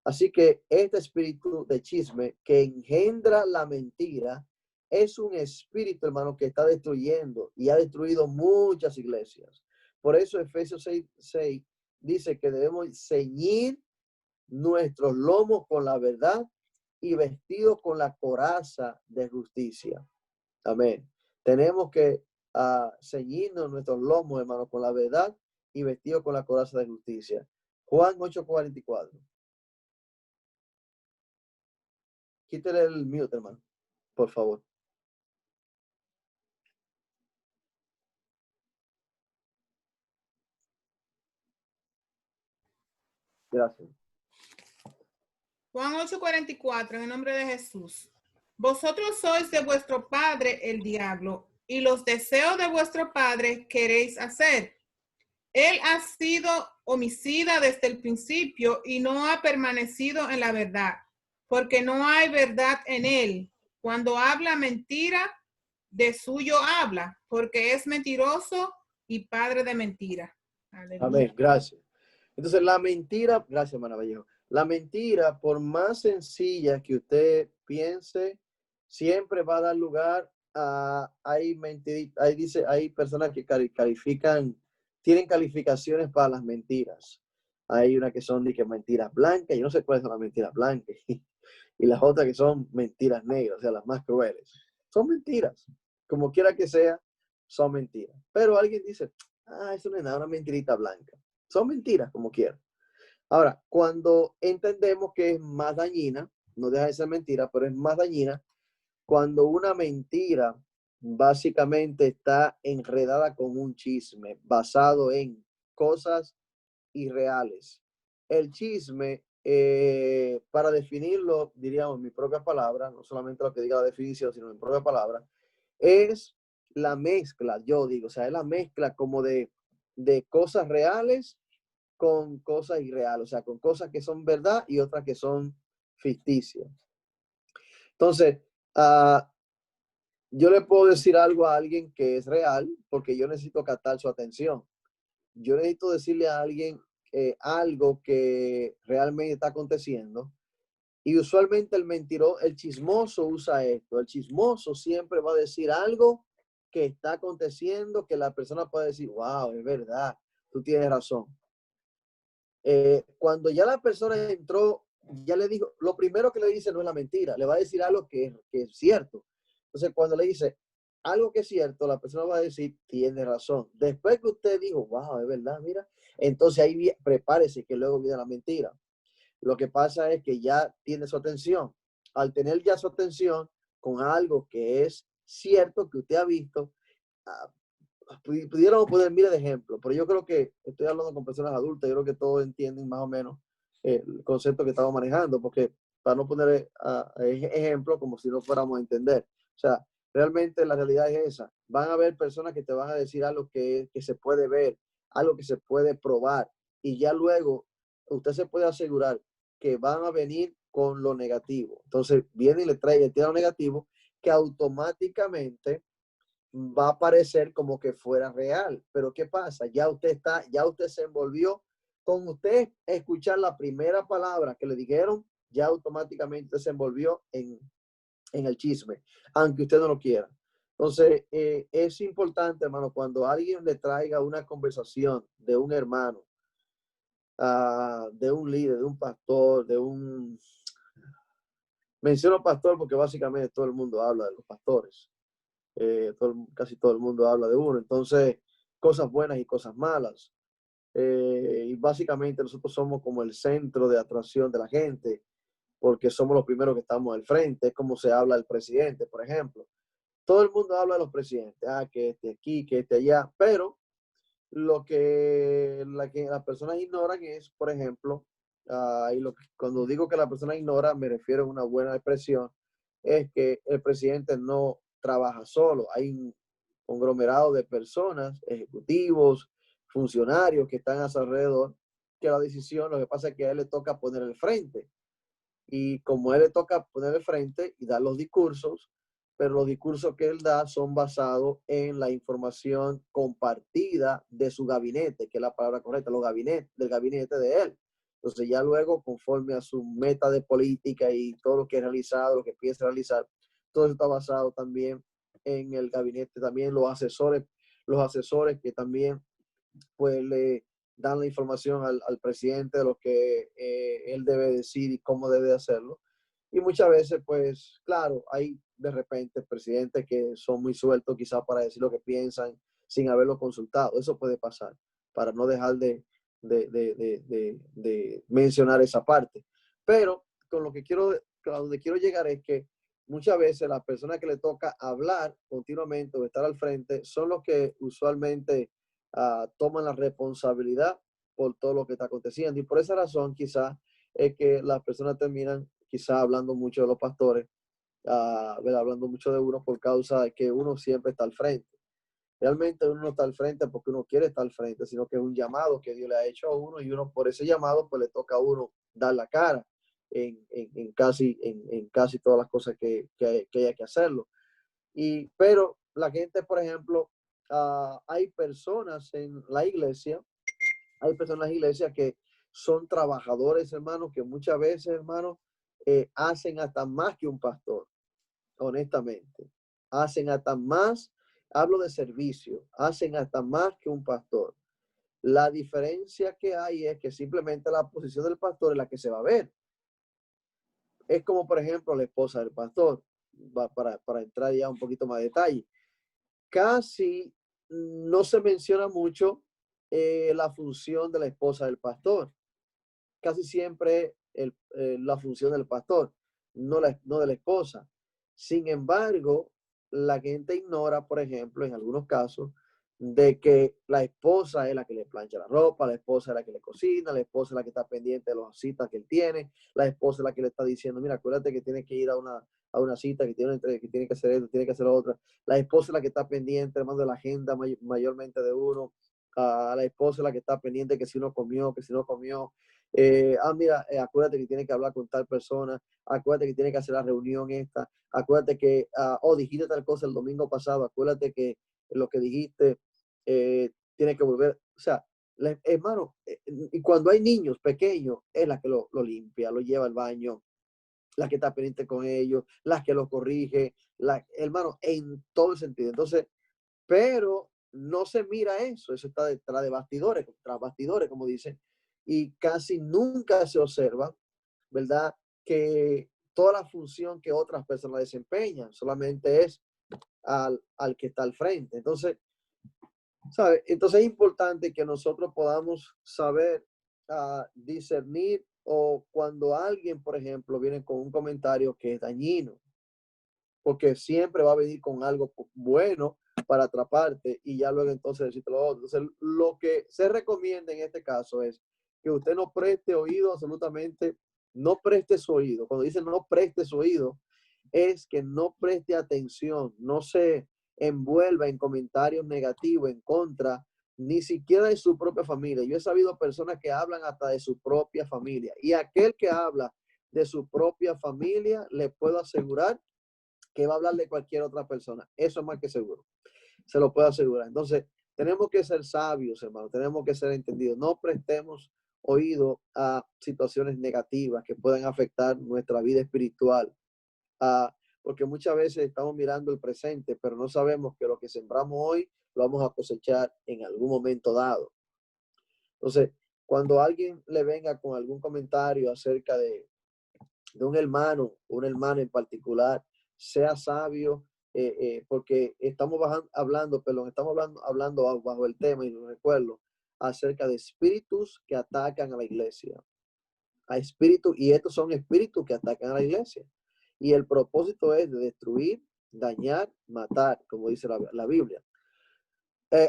Así que este espíritu de chisme que engendra la mentira es un espíritu, hermano, que está destruyendo y ha destruido muchas iglesias. Por eso Efesios 6 dice que debemos ceñir nuestros lomos con la verdad y vestidos con la coraza de justicia. Amén. Tenemos que ceñirnos nuestros lomos, hermano, con la verdad y vestidos con la coraza de justicia. Juan 8:44. Quítale el mute, hermano, por favor. Gracias. Juan 8:44, en el nombre de Jesús. Vosotros sois de vuestro padre el diablo, y los deseos de vuestro padre queréis hacer. Él ha sido homicida desde el principio y no ha permanecido en la verdad, porque no hay verdad en él. Cuando habla mentira, de suyo habla, porque es mentiroso y padre de mentira. Aleluya. Amén, gracias. Entonces, la mentira, gracias, hermana Vallejo. La mentira, por más sencilla que usted piense, siempre va a dar lugar a, hay personas que califican, tienen calificaciones para las mentiras. Hay una que son de que mentiras blancas, yo no sé cuáles son las mentiras blancas, y las otras que son mentiras negras, o sea, las más crueles. Son mentiras, como quiera que sea, son mentiras. Pero alguien dice, eso no es nada, una mentirita blanca. Son mentiras, como quiera. Ahora, cuando entendemos que es más dañina, no deja de ser mentira, pero es más dañina, cuando una mentira básicamente está enredada con un chisme basado en cosas irreales. El chisme, para definirlo, diríamos en mi propia palabra, no solamente lo que diga la definición, sino en mi propia palabra, es la mezcla, yo digo, o sea, es la mezcla como de cosas reales con cosas irreales, o sea, con cosas que son verdad y otras que son ficticias. Entonces, yo le puedo decir algo a alguien que es real porque yo necesito captar su atención. Yo necesito decirle a alguien algo que realmente está aconteciendo. Y usualmente el chismoso usa esto. El chismoso siempre va a decir algo que está aconteciendo, que la persona puede decir, wow, es verdad, tú tienes razón. Cuando ya la persona entró, ya le dijo, lo primero que le dice no es la mentira, le va a decir algo que es cierto. Entonces, cuando le dice algo que es cierto, la persona va a decir, tiene razón. Después que usted dijo, wow, es verdad, mira, entonces ahí prepárese que luego viene la mentira. Lo que pasa es que ya tiene su atención. Al tener ya su atención con algo que es cierto, que usted ha visto, pudiéramos poner miles de ejemplos, pero yo creo que estoy hablando con personas adultas, yo creo que todos entienden más o menos el concepto que estamos manejando, porque para no poner ejemplos como si no fuéramos a entender. O sea, realmente la realidad es esa. Van a haber personas que te van a decir algo que se puede ver, algo que se puede probar, y ya luego usted se puede asegurar que van a venir con lo negativo. Entonces viene y le trae el tiro negativo que automáticamente va a parecer como que fuera real. Pero ¿qué pasa? Ya usted se envolvió con usted escuchar la primera palabra que le dijeron, ya automáticamente se envolvió en el chisme, aunque usted no lo quiera. Entonces, es importante, hermano, cuando alguien le traiga una conversación de un hermano, de un líder, de un pastor, menciono pastor porque básicamente todo el mundo habla de los pastores. Casi todo el mundo habla de uno. Entonces, cosas buenas y cosas malas. Y básicamente nosotros somos como el centro de atracción de la gente, porque somos los primeros que estamos al frente. Es como se habla del presidente, por ejemplo. Todo el mundo habla de los presidentes, que este aquí, que este allá, pero lo que las personas ignoran es, por ejemplo, cuando digo que la persona ignora, me refiero a una buena expresión, es que el presidente no trabaja solo. Hay un conglomerado de personas, ejecutivos, funcionarios que están a su alrededor, que la decisión, lo que pasa es que a él le toca poner el frente. Y como a él le toca poner el frente y dar los discursos, pero los discursos que él da son basados en la información compartida de su gabinete, que es la palabra correcta, del gabinete de él. Entonces ya luego, conforme a su meta de política y todo lo que ha realizado, lo que piensa realizar, todo eso está basado también en el gabinete, también los asesores que también pues le dan la información al presidente de lo que él debe decir y cómo debe hacerlo. Y muchas veces, pues, claro, hay de repente presidentes que son muy sueltos quizás para decir lo que piensan sin haberlo consultado. Eso puede pasar, para no dejar de mencionar esa parte. Pero con lo que a donde quiero llegar es que muchas veces las personas que le toca hablar continuamente o estar al frente son los que usualmente toman la responsabilidad por todo lo que está aconteciendo. Y por esa razón quizás es que las personas terminan quizás hablando mucho de los pastores, hablando mucho de uno por causa de que uno siempre está al frente. Realmente uno no está al frente porque uno quiere estar al frente, sino que es un llamado que Dios le ha hecho a uno y uno por ese llamado pues le toca a uno dar la cara en casi todas las cosas que haya que hacerlo. Pero la gente, por ejemplo, hay personas en la iglesia que son trabajadores, hermanos, que muchas veces, hermanos, hacen hasta más que un pastor, honestamente. Hacen hasta más, hablo de servicio, hacen hasta más que un pastor. La diferencia que hay es que simplemente la posición del pastor es la que se va a ver. Es como, por ejemplo, la esposa del pastor, para entrar ya un poquito más de detalle. Casi no se menciona mucho la función de la esposa del pastor. Casi siempre la función del pastor, no de la esposa. Sin embargo, la gente ignora, por ejemplo, en algunos casos, de que la esposa es la que le plancha la ropa, la esposa es la que le cocina, la esposa es la que está pendiente de las citas que él tiene, la esposa es la que le está diciendo, mira, acuérdate que tienes que ir a una cita, que tiene que hacer esto, tiene que hacer lo otro. La esposa es la que está pendiente, hermano, de la agenda mayormente de uno. La esposa es la que está pendiente que si uno comió, que si no comió. Mira, acuérdate que tienes que hablar con tal persona, acuérdate que tienes que hacer la reunión esta, acuérdate que, dijiste tal cosa el domingo pasado, acuérdate que lo que dijiste, tienes que volver. O sea, Hermano, y cuando hay niños pequeños, es la que lo limpia, lo lleva al baño, la que está pendiente con ellos, la que lo corrige, hermano, en todo el sentido. Entonces, pero no se mira eso está detrás de bastidores, tras bastidores, como dicen, y casi nunca se observa, ¿verdad? Que toda la función que otras personas desempeñan solamente es al que está al frente. Entonces, ¿sabe? Entonces es importante que nosotros podamos saber discernir o cuando alguien, por ejemplo, viene con un comentario que es dañino, porque siempre va a venir con algo bueno para atraparte y ya luego entonces decirte lo otro. Entonces, lo que se recomienda en este caso es que usted no preste oído absolutamente, no preste su oído. Cuando dicen no preste su oído, es que no preste atención, no se envuelva en comentarios negativos en contra, ni siquiera de su propia familia. Yo he sabido personas que hablan hasta de su propia familia, y aquel que habla de su propia familia, le puedo asegurar que va a hablar de cualquier otra persona. Eso es más que seguro. Se lo puedo asegurar. Entonces, tenemos que ser sabios, hermano. Tenemos que ser entendidos. No prestemos oído a situaciones negativas que puedan afectar nuestra vida espiritual. Porque muchas veces estamos mirando el presente, pero no sabemos que lo que sembramos hoy lo vamos a cosechar en algún momento dado. Entonces, cuando alguien le venga con algún comentario acerca de un hermano, una hermana en particular, sea sabio, porque estamos hablando bajo el tema, y lo recuerdo, acerca de espíritus que atacan a la iglesia. A espíritus, y estos son espíritus que atacan a la iglesia. Y el propósito es de destruir, dañar, matar, como dice la Biblia.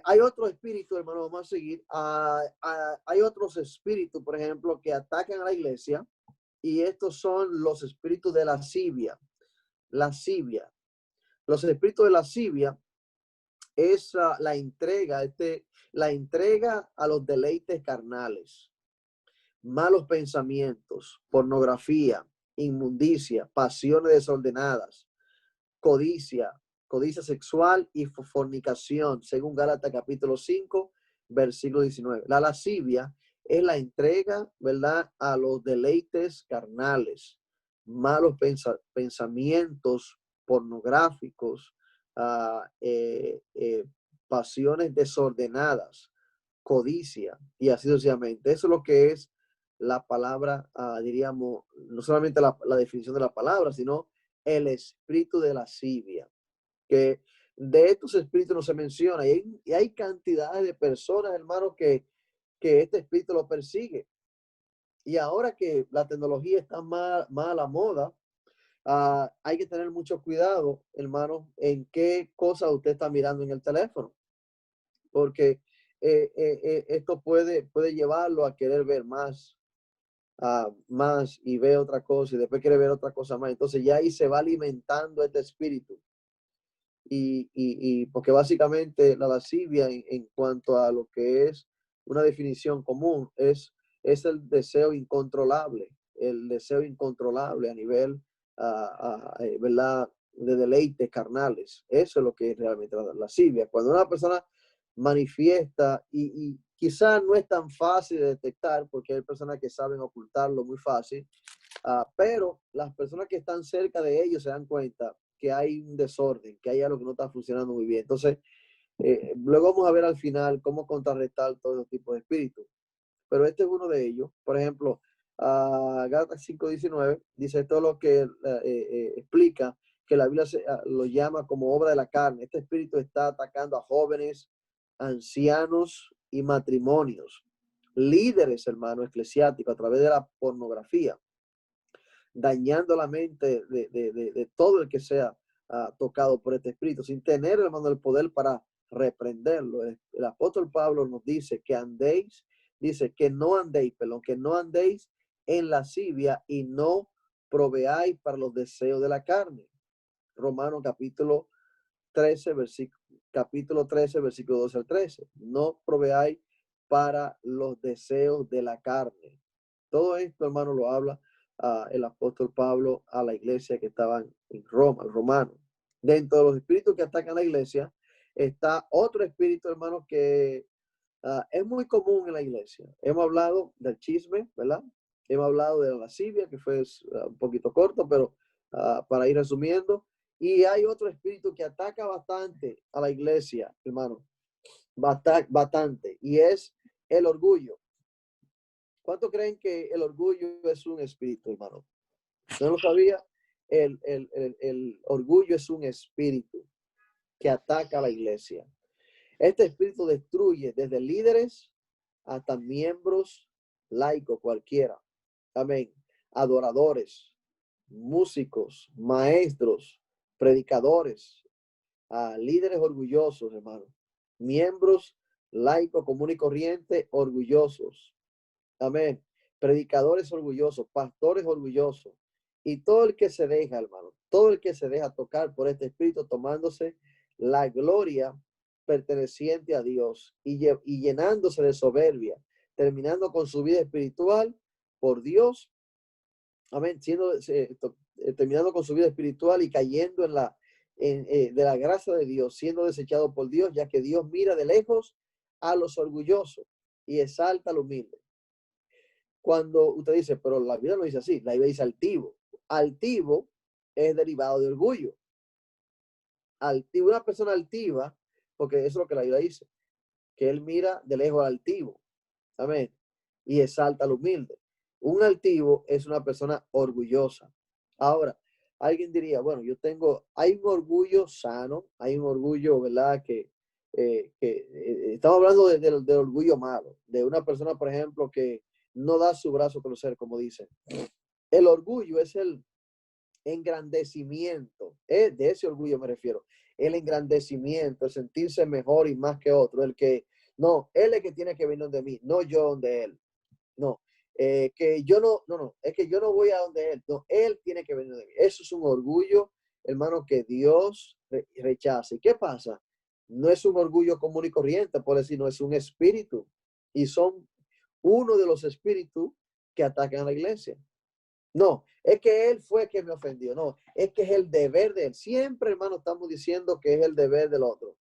Hay otro espíritu, hermano, vamos a seguir. Hay otros espíritus, por ejemplo, que atacan a la iglesia, y estos son los espíritus de lascivia. Lascivia. Los espíritus de lascivia es la entrega a los deleites carnales, malos pensamientos, pornografía, inmundicia, pasiones desordenadas, codicia sexual y fornicación, según Gálatas capítulo 5, versículo 19. La lascivia es la entrega, ¿verdad?, a los deleites carnales, malos pensamientos pornográficos, pasiones desordenadas, codicia y así sucesivamente. Eso es lo que es la palabra, diríamos, no solamente la definición de la palabra, sino el espíritu de lascivia, que de estos espíritus no se menciona, y hay cantidades de personas, hermanos, que este espíritu lo persigue. Y ahora que la tecnología está más a la moda, hay que tener mucho cuidado, hermano, en qué cosa usted está mirando en el teléfono, porque esto puede llevarlo a querer ver más y ve otra cosa, y después quiere ver otra cosa más. Entonces ya ahí se va alimentando este espíritu. Y porque básicamente la lascivia en cuanto a lo que es una definición común es el deseo incontrolable a nivel, ¿verdad?, de deleites carnales. Eso es lo que es realmente la lascivia. Cuando una persona manifiesta, y quizás no es tan fácil de detectar porque hay personas que saben ocultarlo muy fácil, pero las personas que están cerca de ellos se dan cuenta que hay un desorden, que hay algo que no está funcionando muy bien. Entonces, luego vamos a ver al final cómo contrarrestar todos los tipos de espíritus. Pero este es uno de ellos. Por ejemplo, Gálatas 5:19 dice todo lo que explica que la Biblia lo llama como obra de la carne. Este espíritu está atacando a jóvenes, ancianos y matrimonios, líderes, hermanos, eclesiásticos, a través de la pornografía, dañando la mente de todo el que sea tocado por este espíritu, sin tener, hermano, el poder para reprenderlo. El apóstol Pablo nos dice que no andéis en lascivia y no proveáis para los deseos de la carne. Romanos capítulo 13, versículo 12 al 13. No proveáis para los deseos de la carne. Todo esto, hermano, lo habla el apóstol Pablo a la iglesia que estaban en Roma, el romano. Dentro de los espíritus que atacan a la iglesia está otro espíritu, hermano, que es muy común en la iglesia. Hemos hablado del chisme, ¿verdad? Hemos hablado de la lascivia, que fue un poquito corto, pero para ir resumiendo. Y hay otro espíritu que ataca bastante a la iglesia, hermano. Bastante. Y es el orgullo. ¿Cuánto creen que el orgullo es un espíritu, hermano? ¿No lo sabía? El orgullo es un espíritu que ataca a la iglesia. Este espíritu destruye desde líderes hasta miembros laicos, cualquiera. Amén. Adoradores, músicos, maestros, predicadores, líderes orgullosos, hermano. Miembros laicos, común y corriente, orgullosos. Amén. Predicadores orgullosos, pastores orgullosos. Y todo el que se deja, hermano, todo el que se deja tocar por este espíritu, tomándose la gloria perteneciente a Dios y llenándose de soberbia, terminando con su vida espiritual por Dios. Amén. Terminando con su vida espiritual y cayendo de la gracia de Dios, siendo desechado por Dios, ya que Dios mira de lejos a los orgullosos y exalta al humilde. Cuando usted dice, pero la Biblia no dice así, la Biblia dice altivo. Altivo es derivado de orgullo. Altivo, una persona altiva, porque eso es lo que la Biblia dice, que él mira de lejos al altivo. Amén. Y exalta al humilde. Un altivo es una persona orgullosa. Ahora, alguien diría, bueno, hay un orgullo sano, hay un orgullo, ¿verdad? Estamos hablando del orgullo malo, de una persona, por ejemplo, que no da su brazo a conocer, como dicen. El orgullo es el engrandecimiento, de ese orgullo me refiero, el engrandecimiento, el sentirse mejor y más que otro, él es el que tiene que venir donde mí, no yo donde él, no, que yo no, es que yo no voy a donde él, no, él tiene que venir donde mí. Eso es un orgullo, hermano, que Dios rechaza. ¿Y qué pasa? No es un orgullo común y corriente, por decir, no, es un espíritu, y son uno de los espíritus que atacan a la iglesia. No, es que él fue que me ofendió. No, es que es el deber de él. Siempre, hermano, estamos diciendo que es el deber del otro.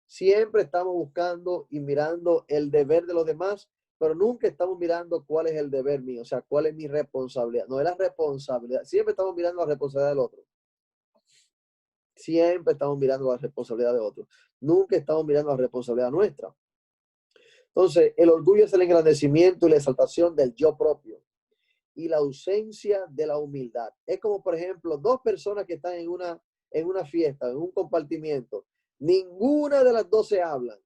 Siempre estamos buscando y mirando el deber de los demás, pero nunca estamos mirando cuál es el deber mío, o sea, cuál es mi responsabilidad. No es la responsabilidad. Siempre estamos mirando la responsabilidad del otro. Siempre estamos mirando la responsabilidad de otro. Nunca estamos mirando la responsabilidad nuestra. Entonces, el orgullo es el engrandecimiento y la exaltación del yo propio y la ausencia de la humildad. Es como, por ejemplo, dos personas que están en una fiesta, en un compartimiento. Ninguna de las dos se hablan.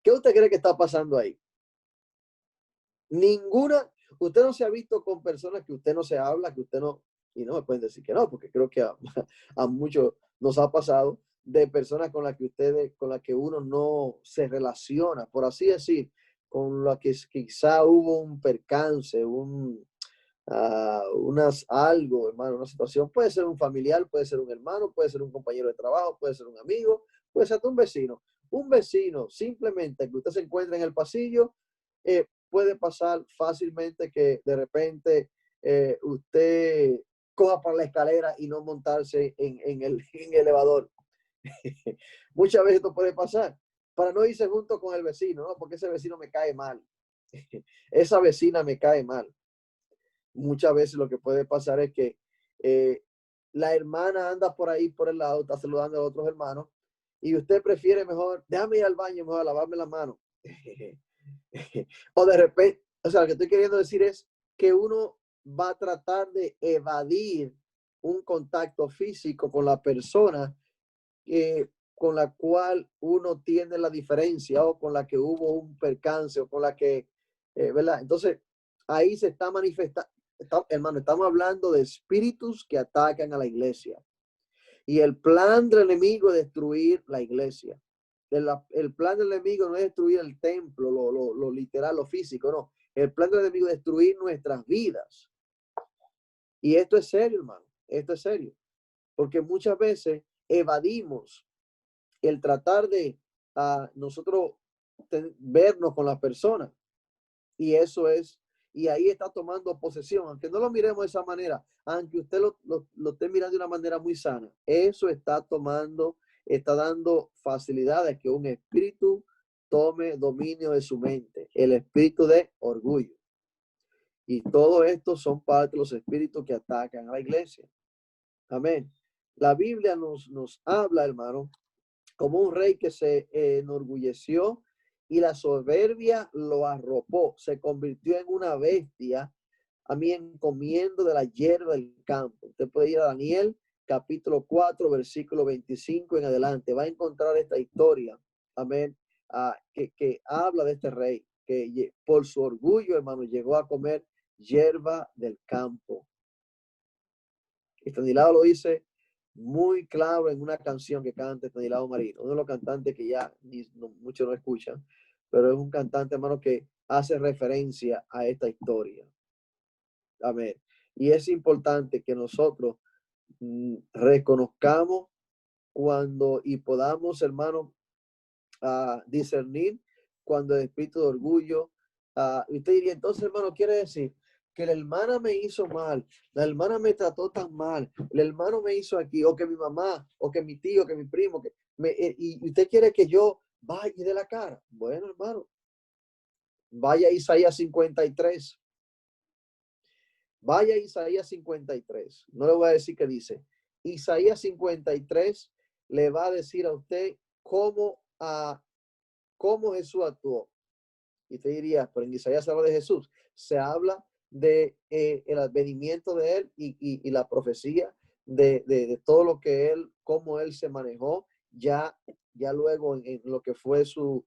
¿Qué usted cree que está pasando ahí? Ninguna. Usted no se ha visto con personas que usted no se habla, que usted no, y no me pueden decir que no, porque creo que a muchos nos ha pasado, de personas con las que uno no se relaciona, por así decir, con la que quizá hubo un percance, algo, hermano, una situación. Puede ser un familiar, puede ser un hermano, puede ser un compañero de trabajo, puede ser un amigo, puede ser hasta un vecino. Un vecino, simplemente que usted se encuentre en el pasillo, puede pasar fácilmente que de repente usted coja por la escalera y no montarse en el elevador. Muchas veces esto puede pasar, para no irse junto con el vecino, ¿no? Porque ese vecino me cae mal. Esa vecina me cae mal. Muchas veces lo que puede pasar es que la hermana anda por ahí, por el lado, está saludando a otros hermanos, y usted prefiere mejor, déjame ir al baño, mejor a lavarme las manos. O de repente, o sea, lo que estoy queriendo decir es que uno va a tratar de evadir un contacto físico con la persona con la cual uno tiene la diferencia, o con la que hubo un percance, o con la que, ¿verdad? Entonces, ahí se está manifestando, hermano, estamos hablando de espíritus que atacan a la iglesia. Y el plan del enemigo es destruir la iglesia. El plan del enemigo no es destruir el templo, lo literal, lo físico, no. El plan del enemigo es destruir nuestras vidas. Y esto es serio, hermano. Esto es serio. Porque muchas veces evadimos el tratar de nosotros vernos con las personas. Y eso es, y ahí está tomando posesión, aunque no lo miremos de esa manera, aunque usted lo esté mirando de una manera muy sana, eso está dando facilidades que un espíritu tome dominio de su mente, el espíritu de orgullo. Y todo esto son parte de los espíritus que atacan a la iglesia. Amén. La Biblia nos habla, hermano, como un rey que se enorgulleció y la soberbia lo arropó, se convirtió en una bestia, comiendo de la hierba del campo. Usted puede ir a Daniel, capítulo 4, versículo 25 en adelante. Va a encontrar esta historia, amén, que habla de este rey, que por su orgullo, hermano, llegó a comer hierba del campo. Estanislao lo dice muy claro en una canción que canta Estanislao Marino, uno de los cantantes que ya muchos no escuchan, pero es un cantante, hermano, que hace referencia a esta historia. Amén. Y es importante que nosotros reconozcamos y podamos, hermano, discernir cuando el espíritu de orgullo. Usted diría, entonces, hermano, quiere decir que la hermana me hizo mal, la hermana me trató tan mal, el hermano me hizo aquí, o que mi mamá, o que mi tío, que mi primo, y usted quiere que yo vaya de la cara. Bueno, hermano, vaya a Isaías 53. Vaya a Isaías 53. No le voy a decir qué dice. Isaías 53 le va a decir a usted cómo Jesús actuó. Y te diría, pero en Isaías se habla de Jesús. Se habla de el advenimiento de él y la profecía de todo lo que él, cómo él se manejó ya luego en lo que fue su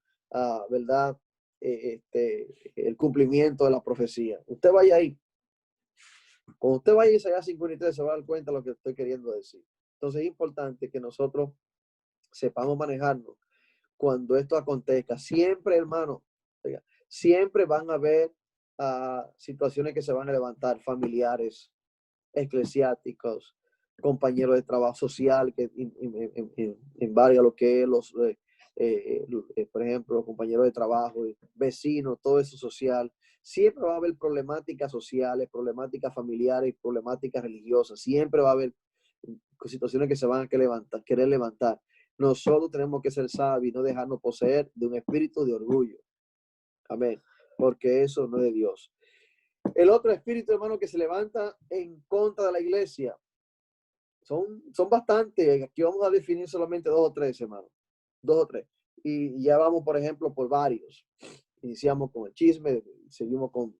verdad, el cumplimiento de la profecía. Usted vaya ahí. Cuando usted vaya a Isaías 53 se va a dar cuenta de lo que estoy queriendo decir. Entonces es importante que nosotros sepamos manejarnos cuando esto acontezca. Siempre, hermano, siempre van a haber situaciones que se van a levantar, familiares, eclesiásticos, compañeros de trabajo social, que embarga lo que es por ejemplo, compañeros de trabajo, vecinos, todo eso social. Siempre va a haber problemáticas sociales, problemáticas familiares, problemáticas religiosas. Siempre va a haber situaciones que se van a querer levantar. Nosotros tenemos que ser sabios y no dejarnos poseer de un espíritu de orgullo. Amén. Porque eso no es de Dios. El otro espíritu, hermano, que se levanta en contra de la iglesia, son bastantes. Aquí vamos a definir solamente 2 o 3, hermano. 2 o 3. Y ya vamos, por ejemplo, por varios. Iniciamos con el chisme, seguimos con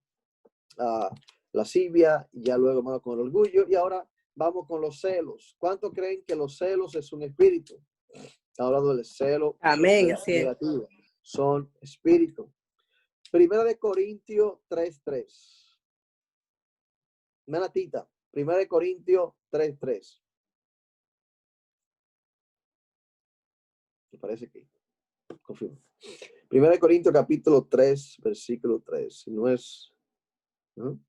la lascivia, y ya luego, hermano, con el orgullo. Y ahora vamos con los celos. ¿Cuántos creen que los celos es un espíritu? Está hablando del celo. Amén, así es. Negativo. Son espíritus. Primera de Corintios 3:3. Manatita. Primera de Corintios 3:3. Me parece que confirmo. Primera de Corintios capítulo 3, versículo 3. Si no es, ¿no?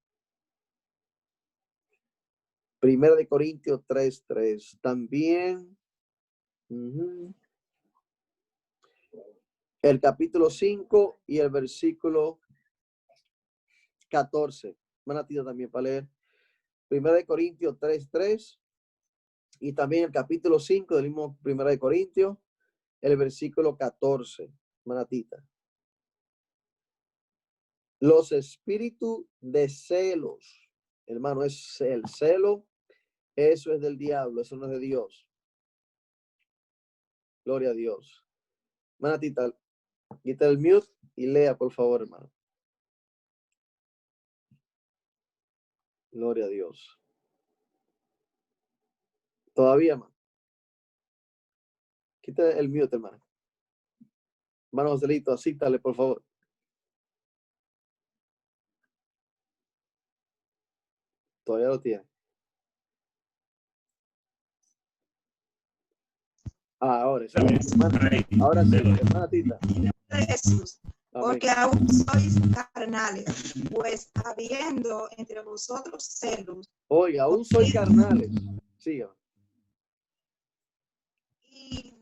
Primera de Corintios 3:3. También el capítulo 5 y el versículo 14. Manatita también para leer. Primera de Corintios 3:3 y también el capítulo 5 del mismo Primera de Corintios, el versículo 14. Manatita. Los espíritus de celos, hermano, es el celo, eso es del diablo, eso no es de Dios. Gloria a Dios. Manatita, quita el mute y lea, por favor, hermano. Gloria a Dios. Todavía, hermano. Quita el mute, hermano. Hermano Joselito, asístale, por favor. Todavía lo tiene. Ahora sí. Ahora sí, hermana Tita. Jesús, porque aún sois carnales, pues habiendo entre vosotros celos. Oiga, aún soy carnales. Siga. Y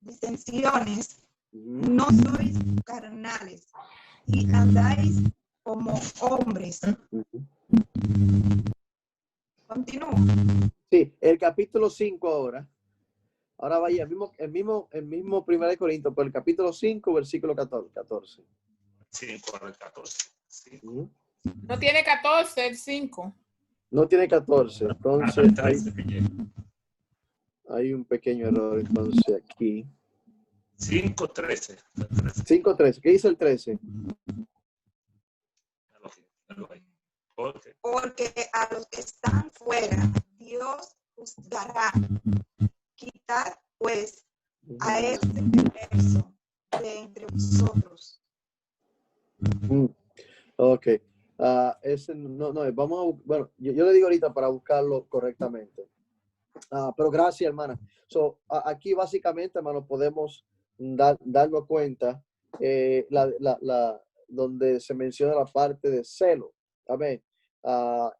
disensiones, no sois carnales, y andáis como hombres. Continúo. Sí, el capítulo 5 ahora Ahora vaya, el mismo 1 Corintios, por el capítulo 5, versículo 14. 5 al 14. Sí. No tiene 14, el 5. No tiene 14, entonces hay un pequeño error entonces aquí. 5:13. 5:13. ¿Qué dice el 13? Porque a los que están fuera, Dios juzgará. Quitar, pues, a este perverso de entre vosotros. Ok. Ese no, vamos a, bueno, yo le digo ahorita para buscarlo correctamente. Pero gracias, hermana. Aquí básicamente, hermano, podemos darnos cuenta donde se menciona la parte de celo. Amén.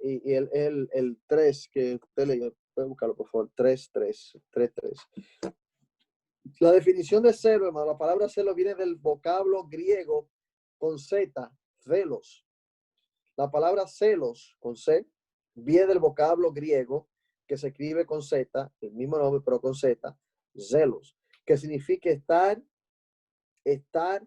Y el 3 que usted leyó, puede buscarlo, por favor. 3:3. La definición de celo, hermano, la palabra celo viene del vocablo griego con Z, celos. La palabra celos, con C, viene del vocablo griego que se escribe con Z, el mismo nombre, pero con Z, celos, que significa estar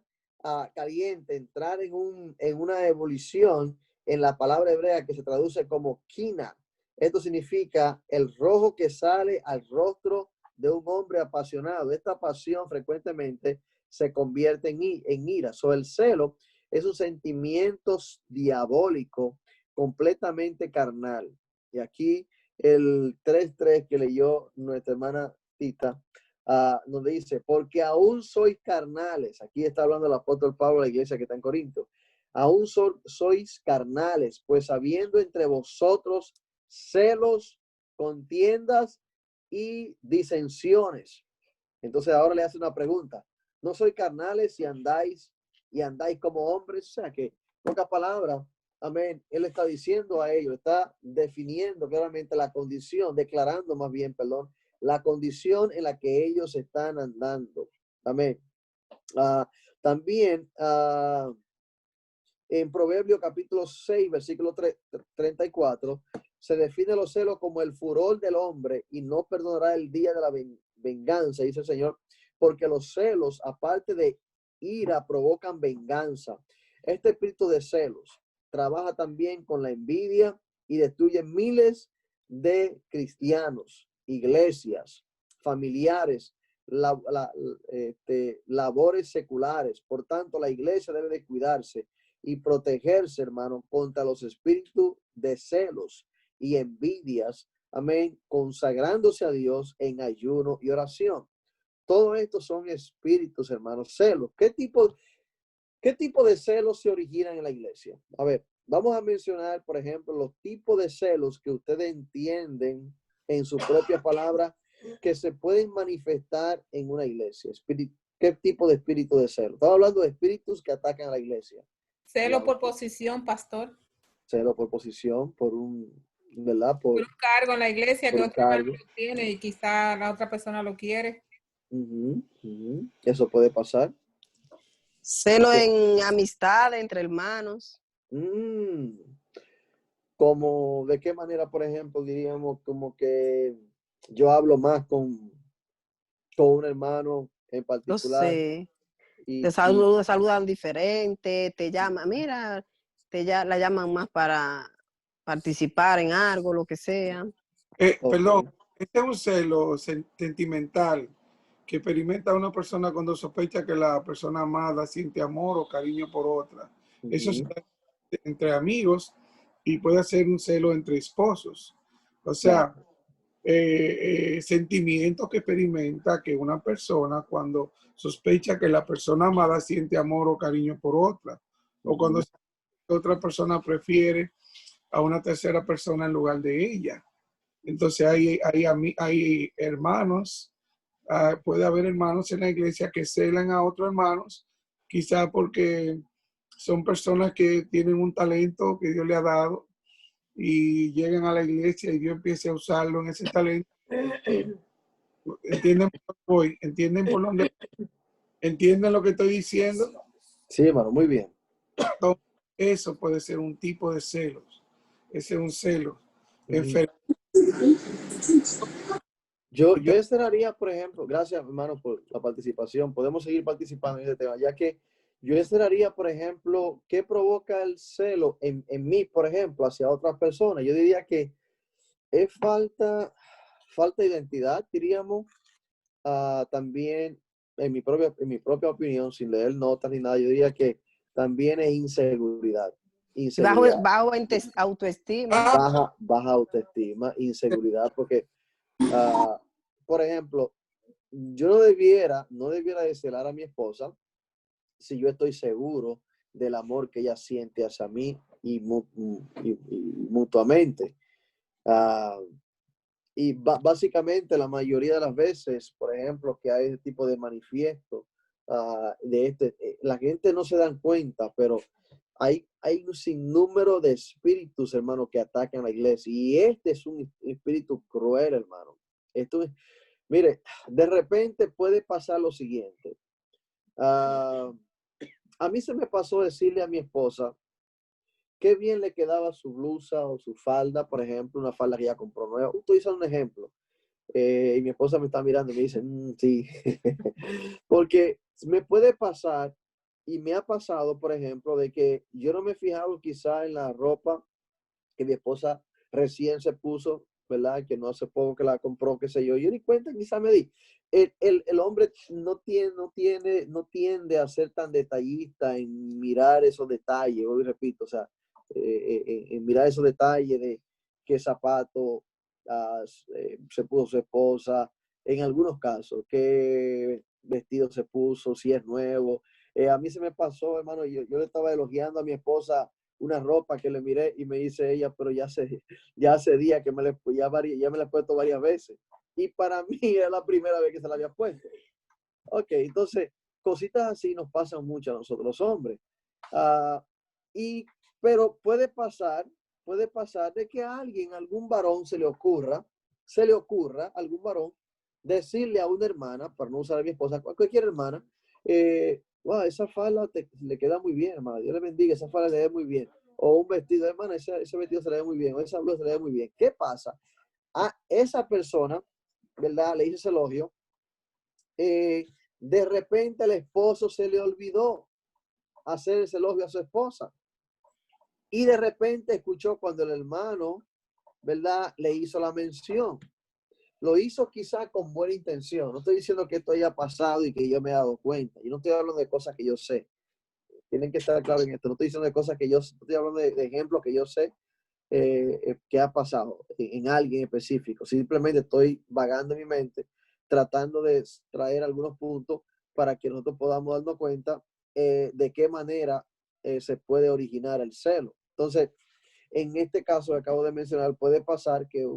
caliente, entrar en una ebullición en la palabra hebrea que se traduce como quina. Esto significa el rojo que sale al rostro de un hombre apasionado. Esta pasión frecuentemente se convierte en ira. El celo es un sentimiento diabólico completamente carnal. Y aquí el 3:3 que leyó nuestra hermana Tita nos dice, porque aún sois carnales. Aquí está hablando el apóstol Pablo a la iglesia que está en Corinto. Aún sois carnales, pues habiendo entre vosotros celos, contiendas y disensiones. Entonces ahora le hace una pregunta. ¿No sois carnales y andáis como hombres? O sea que, en pocas palabras, amén, él está diciendo a ellos, está definiendo claramente la condición, declarando más bien, perdón, la condición en la que ellos están andando. Amén. También en Proverbios capítulo 6, versículo 34, se define los celos como el furor del hombre y no perdonará el día de la venganza, dice el Señor, porque los celos, aparte de ira, provocan venganza. Este espíritu de celos trabaja también con la envidia y destruye miles de cristianos, iglesias, familiares, labores seculares. Por tanto, la iglesia debe de cuidarse y protegerse, hermano, contra los espíritus de celos y envidias. Amén. Consagrándose a Dios en ayuno y oración. Todo esto son espíritus, hermanos, celos. ¿Qué tipo de celos se originan en la iglesia? A ver, vamos a mencionar, por ejemplo, los tipos de celos que ustedes entienden en su propia palabra que se pueden manifestar en una iglesia. ¿Qué tipo de espíritu de celo? Estamos hablando de espíritus que atacan a la iglesia. Celo por posición, pastor. Celo por posición, ¿verdad? Por un cargo en la iglesia que otra persona lo tiene y quizá la otra persona lo quiere. Eso puede pasar. Celo en amistad entre hermanos. Como, ¿de qué manera, por ejemplo, diríamos como que yo hablo más con un hermano en particular? No sé. Te saludan diferente, te llaman, mira, la llaman más para participar en algo, lo que sea. Perdón, este es un celo sentimental que experimenta una persona cuando sospecha que la persona amada siente amor o cariño por otra. Eso es entre amigos y puede ser un celo entre esposos. O sea, sentimientos que experimenta que una persona cuando sospecha que la persona amada siente amor o cariño por otra, o cuando otra persona prefiere a una tercera persona en lugar de ella. Entonces hay hermanos, puede haber hermanos en la iglesia que celan a otros hermanos, quizá porque son personas que tienen un talento que Dios le ha dado y llegan a la iglesia y Dios empieza a usarlo en ese talento. ¿Entienden por dónde voy? ¿Entienden lo que estoy diciendo? Sí, hermano, muy bien. Eso puede ser un tipo de celos. Ese es un celo enfermo. Yo encerraría, por ejemplo, gracias hermano por la participación, podemos seguir participando en este tema, ya que yo encerraría, por ejemplo, ¿qué provoca el celo en mí, por ejemplo, hacia otras personas? Yo diría que es falta de identidad, diríamos. También, en mi propia opinión, sin leer notas ni nada, yo diría que también es inseguridad. Bajo autoestima. Baja autoestima, inseguridad, porque, por ejemplo, yo no debiera de celar a mi esposa si yo estoy seguro del amor que ella siente hacia mí y mutuamente. Y básicamente la mayoría de las veces, por ejemplo, que hay este tipo de manifiesto, la gente no se dan cuenta, pero hay un sinnúmero de espíritus, hermano, que atacan a la iglesia. Y este es un espíritu cruel, hermano. Mire, de repente puede pasar lo siguiente. A mí se me pasó decirle a mi esposa qué bien le quedaba su blusa o su falda, por ejemplo, una falda que ella compró nueva. Estoy usando un ejemplo. Y mi esposa me está mirando y me dice, sí. Porque me puede pasar, y me ha pasado, por ejemplo, de que yo no me he fijado quizá en la ropa que mi esposa recién se puso, ¿verdad? Que no hace poco que la compró, qué sé yo. Yo ni cuenta quizá me di. El hombre no tiende a ser tan detallista en mirar esos detalles, hoy repito, o sea, en mirar esos detalles de qué zapato se puso su esposa, en algunos casos, qué vestido se puso, si es nuevo. A mí se me pasó, hermano, yo le estaba elogiando a mi esposa una ropa que le miré y me dice ella, pero ya hace días que ya me la he puesto varias veces. Y para mí era la primera vez que se la había puesto. Ok, entonces, cositas así nos pasan mucho a nosotros los hombres. Pero puede pasar de que a alguien, algún varón se le ocurra, algún varón, decirle a una hermana, para no usar a mi esposa, a cualquier hermana, wow, esa falda le queda muy bien, hermana, Dios le bendiga, esa falda le ve muy bien. O un vestido, hermana, ese vestido se le ve muy bien, o esa blusa se le ve muy bien. ¿Qué pasa? A esa persona, ¿verdad? Le hice ese elogio. De repente el esposo se le olvidó hacer ese elogio a su esposa. Y de repente escuchó cuando el hermano, ¿verdad? Le hizo la mención. Lo hizo quizá con buena intención. No estoy diciendo que esto haya pasado y que yo me he dado cuenta. Yo no estoy hablando de cosas que yo sé. Tienen que estar claros en esto. No estoy diciendo de cosas que yo sé. Estoy hablando de ejemplos que yo sé que ha pasado en alguien específico. Simplemente estoy vagando en mi mente, tratando de traer algunos puntos para que nosotros podamos darnos cuenta de qué manera se puede originar el celo. Entonces, en este caso que acabo de mencionar, puede pasar que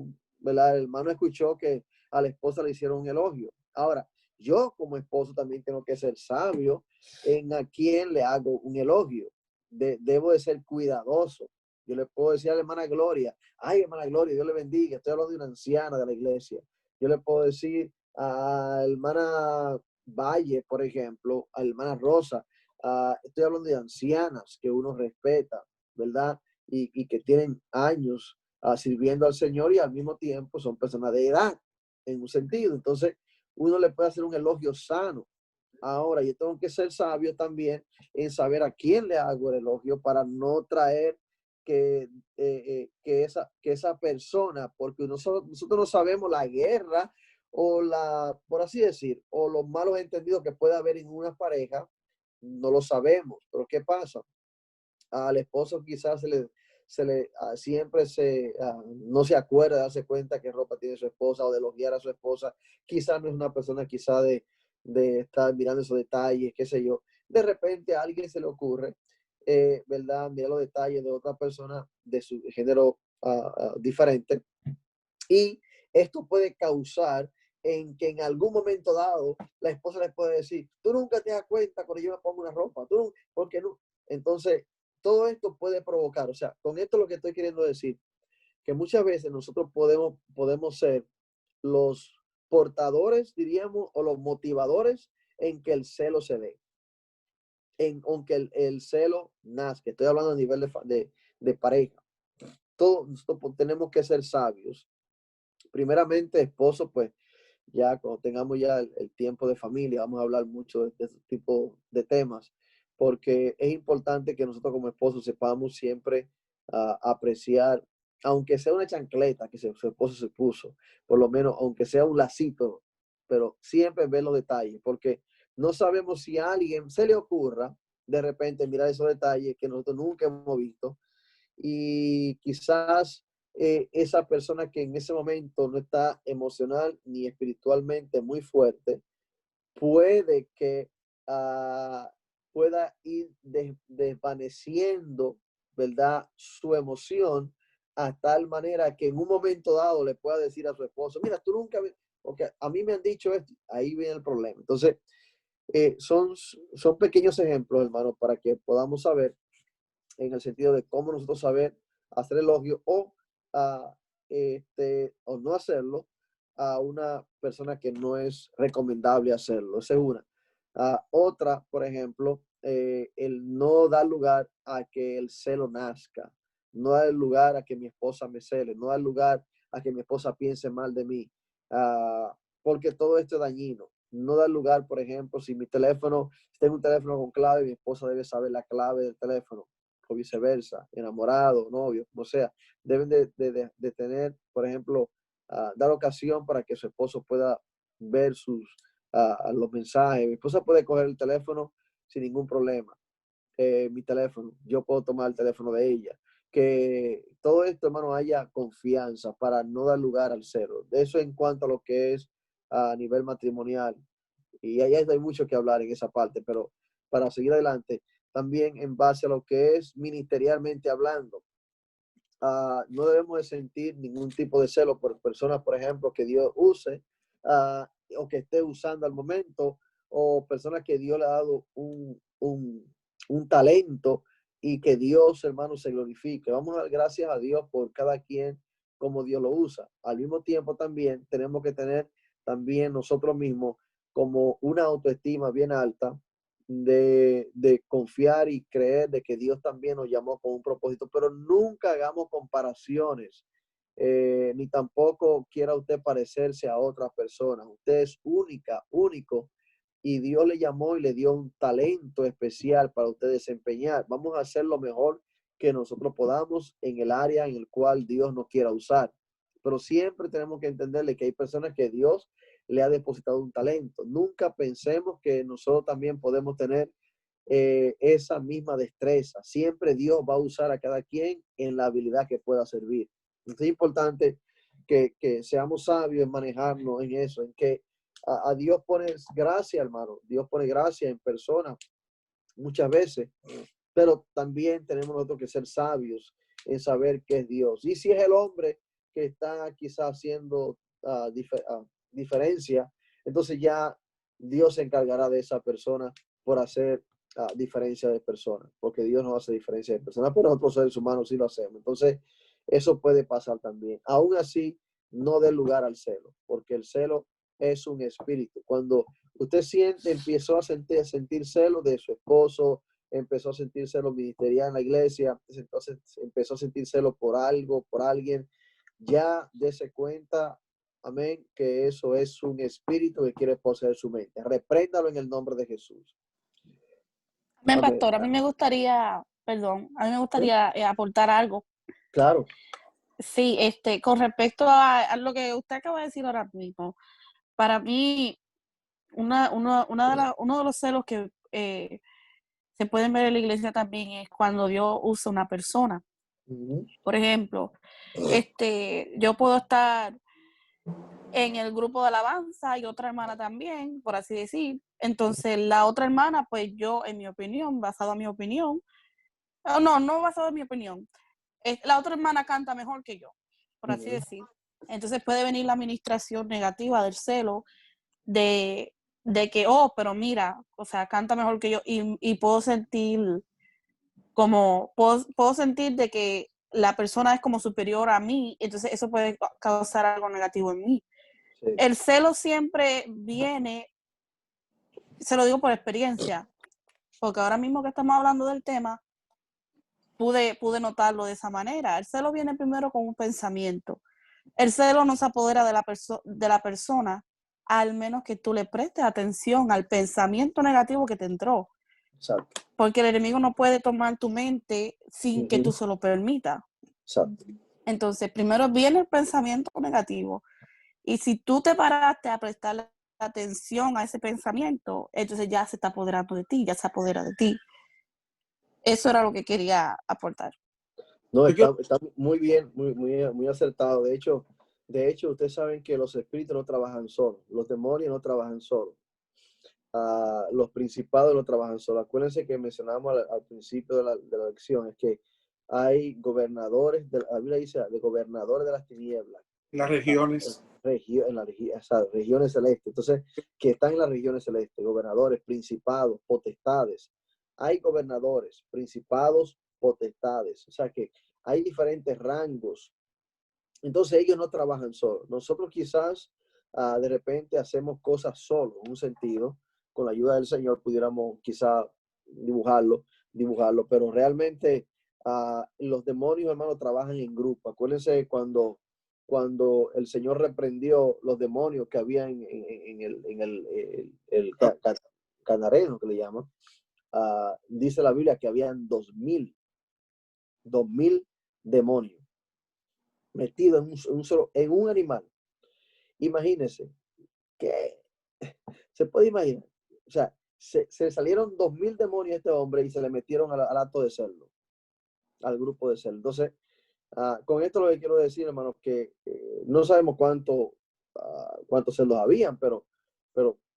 ¿verdad? El hermano escuchó que a la esposa le hicieron un elogio. Ahora, yo como esposo también tengo que ser sabio en a quién le hago un elogio. Debo de ser cuidadoso. Yo le puedo decir a la hermana Gloria, ay, hermana Gloria, Dios le bendiga, estoy hablando de una anciana de la iglesia. Yo le puedo decir a la hermana Valle, por ejemplo, a la hermana Rosa, estoy hablando de ancianas que uno respeta, ¿verdad? Y que tienen años sirviendo al Señor y al mismo tiempo son personas de edad, en un sentido. Entonces, uno le puede hacer un elogio sano. Ahora, yo tengo que ser sabio también en saber a quién le hago el elogio para no traer que esa persona, porque nosotros no sabemos la guerra o por así decir, o los malos entendidos que puede haber en una pareja, no lo sabemos. Pero ¿qué pasa? Al esposo quizás siempre no se acuerda de darse cuenta qué ropa tiene su esposa o de elogiar a su esposa. Quizás no es una persona quizá de estar mirando esos detalles, qué sé yo. De repente a alguien se le ocurre, ¿verdad? Mirar los detalles de otra persona de su género diferente. Y esto puede causar en que en algún momento dado la esposa le puede decir, tú nunca te das cuenta cuando yo me pongo una ropa, ¿por qué no? Entonces, todo esto puede provocar, o sea, con esto lo que estoy queriendo decir, que muchas veces nosotros podemos ser los portadores, diríamos, o los motivadores en que el celo se dé. Aunque el celo nazca, estoy hablando a nivel de pareja. Todos nosotros tenemos que ser sabios. Primeramente, esposo, pues, ya cuando tengamos ya el tiempo de familia, vamos a hablar mucho de este tipo de temas, porque es importante que nosotros como esposos sepamos siempre apreciar, aunque sea una chancleta que su esposo se puso, por lo menos, aunque sea un lacito, pero siempre ver los detalles, porque no sabemos si a alguien se le ocurra de repente mirar esos detalles que nosotros nunca hemos visto, y quizás esa persona que en ese momento no está emocional ni espiritualmente muy fuerte, puede que pueda ir desvaneciendo, ¿verdad?, su emoción a tal manera que en un momento dado le pueda decir a su esposo, mira, tú nunca, porque a mí me han dicho esto, ahí viene el problema. Entonces, son pequeños ejemplos, hermano, para que podamos saber en el sentido de cómo nosotros saber hacer elogio o no hacerlo a una persona que no es recomendable hacerlo. Esa es una. Otra, por ejemplo, el no dar lugar a que el celo nazca, no dar lugar a que mi esposa me cele, no dar lugar a que mi esposa piense mal de mí, porque todo esto es dañino. No dar lugar, por ejemplo, si tengo un teléfono con clave, mi esposa debe saber la clave del teléfono, o viceversa, enamorado, novio, como sea, deben de tener, por ejemplo, dar ocasión para que su esposo pueda ver los mensajes. Mi esposa puede coger el teléfono sin ningún problema, mi teléfono, yo puedo tomar el teléfono de ella. Que todo esto, hermano, haya confianza para no dar lugar al celo. De eso en cuanto a lo que es a nivel matrimonial. Y ahí hay mucho que hablar en esa parte, pero para seguir adelante, también en base a lo que es ministerialmente hablando, no debemos de sentir ningún tipo de celo por personas, por ejemplo, que Dios use o que esté usando al momento, o personas que Dios le ha dado un talento y que Dios, hermano, se glorifique. Vamos a dar gracias a Dios por cada quien como Dios lo usa. Al mismo tiempo también tenemos que tener también nosotros mismos como una autoestima bien alta de confiar y creer de que Dios también nos llamó con un propósito, pero nunca hagamos comparaciones, ni tampoco quiera usted parecerse a otras personas. Usted es único, y Dios le llamó y le dio un talento especial para usted desempeñar. Vamos a hacer lo mejor que nosotros podamos en el área en el cual Dios nos quiera usar. Pero siempre tenemos que entenderle que hay personas que Dios le ha depositado un talento. Nunca pensemos que nosotros también podemos tener esa misma destreza. Siempre Dios va a usar a cada quien en la habilidad que pueda servir. Entonces es importante que seamos sabios en manejarnos en eso, en que a Dios pone gracia, hermano. Dios pone gracia en personas muchas veces, pero también tenemos nosotros que ser sabios en saber qué es Dios. Y si es el hombre que está quizás haciendo diferencia, entonces ya Dios se encargará de esa persona por hacer diferencia de personas, porque Dios no hace diferencia de personas, pero nosotros seres humanos sí lo hacemos. Entonces, eso puede pasar también. Aún así, no dé lugar al celo, porque el celo es un espíritu. Cuando usted empezó a sentir celo de su esposo, empezó a sentir celo ministerial en la iglesia, entonces empezó a sentir celo por algo, por alguien, ya dése cuenta, amén, que eso es un espíritu que quiere poseer su mente. Repréndalo en el nombre de Jesús. Amén, pastor. A mí me gustaría aportar algo. Claro. Sí, con respecto a lo que usted acaba de decir ahora mismo, para mí, uno de los celos que se pueden ver en la iglesia también es cuando Dios usa una persona. Por ejemplo, yo puedo estar en el grupo de alabanza y otra hermana también, por así decir. Entonces, la otra hermana, pues yo, en mi opinión, basado en mi opinión, no basado en mi opinión, la otra hermana canta mejor que yo, por así decir. Entonces puede venir la administración negativa del celo, de que, pero mira, o sea, canta mejor que yo, y puedo sentir puedo sentir de que la persona es como superior a mí, entonces eso puede causar algo negativo en mí. Sí. El celo siempre viene, se lo digo por experiencia, porque ahora mismo que estamos hablando del tema, pude notarlo de esa manera. El celo viene primero con un pensamiento. El celo no se apodera de la persona al menos que tú le prestes atención al pensamiento negativo que te entró. Exacto. Porque el enemigo no puede tomar tu mente sin que tú se lo permitas. Exacto. Entonces, primero viene el pensamiento negativo. Y si tú te paraste a prestarle atención a ese pensamiento, entonces ya se está apoderando de ti, ya se apodera de ti. Eso era lo que quería aportar. No, está muy bien, muy acertado. De hecho, ustedes saben que los espíritus no trabajan solos, los demonios no trabajan solos, los principados no trabajan solos. Acuérdense que mencionamos al principio de la lección, es que hay gobernadores, la Biblia dice, de gobernadores de las tinieblas. Las regiones. En las regiones celestes. Entonces, que están en las regiones celestes, gobernadores, principados, potestades. Hay gobernadores, principados, potestades. O sea que hay diferentes rangos. Entonces ellos no trabajan solos. Nosotros quizás de repente hacemos cosas solos, en un sentido, con la ayuda del Señor pudiéramos quizás dibujarlo, pero realmente los demonios, hermanos, trabajan en grupo. Acuérdense cuando el Señor reprendió los demonios que había en el Gadareno, que le llaman, dice la Biblia que habían 2000 demonios metidos en un animal. Imagínense que se puede imaginar. O sea, se salieron 2000 demonios a este hombre y se le metieron al acto de cerdo, al grupo de cerdo. Entonces, con esto lo que quiero decir, hermanos, que no sabemos cuántos cerdos habían, pero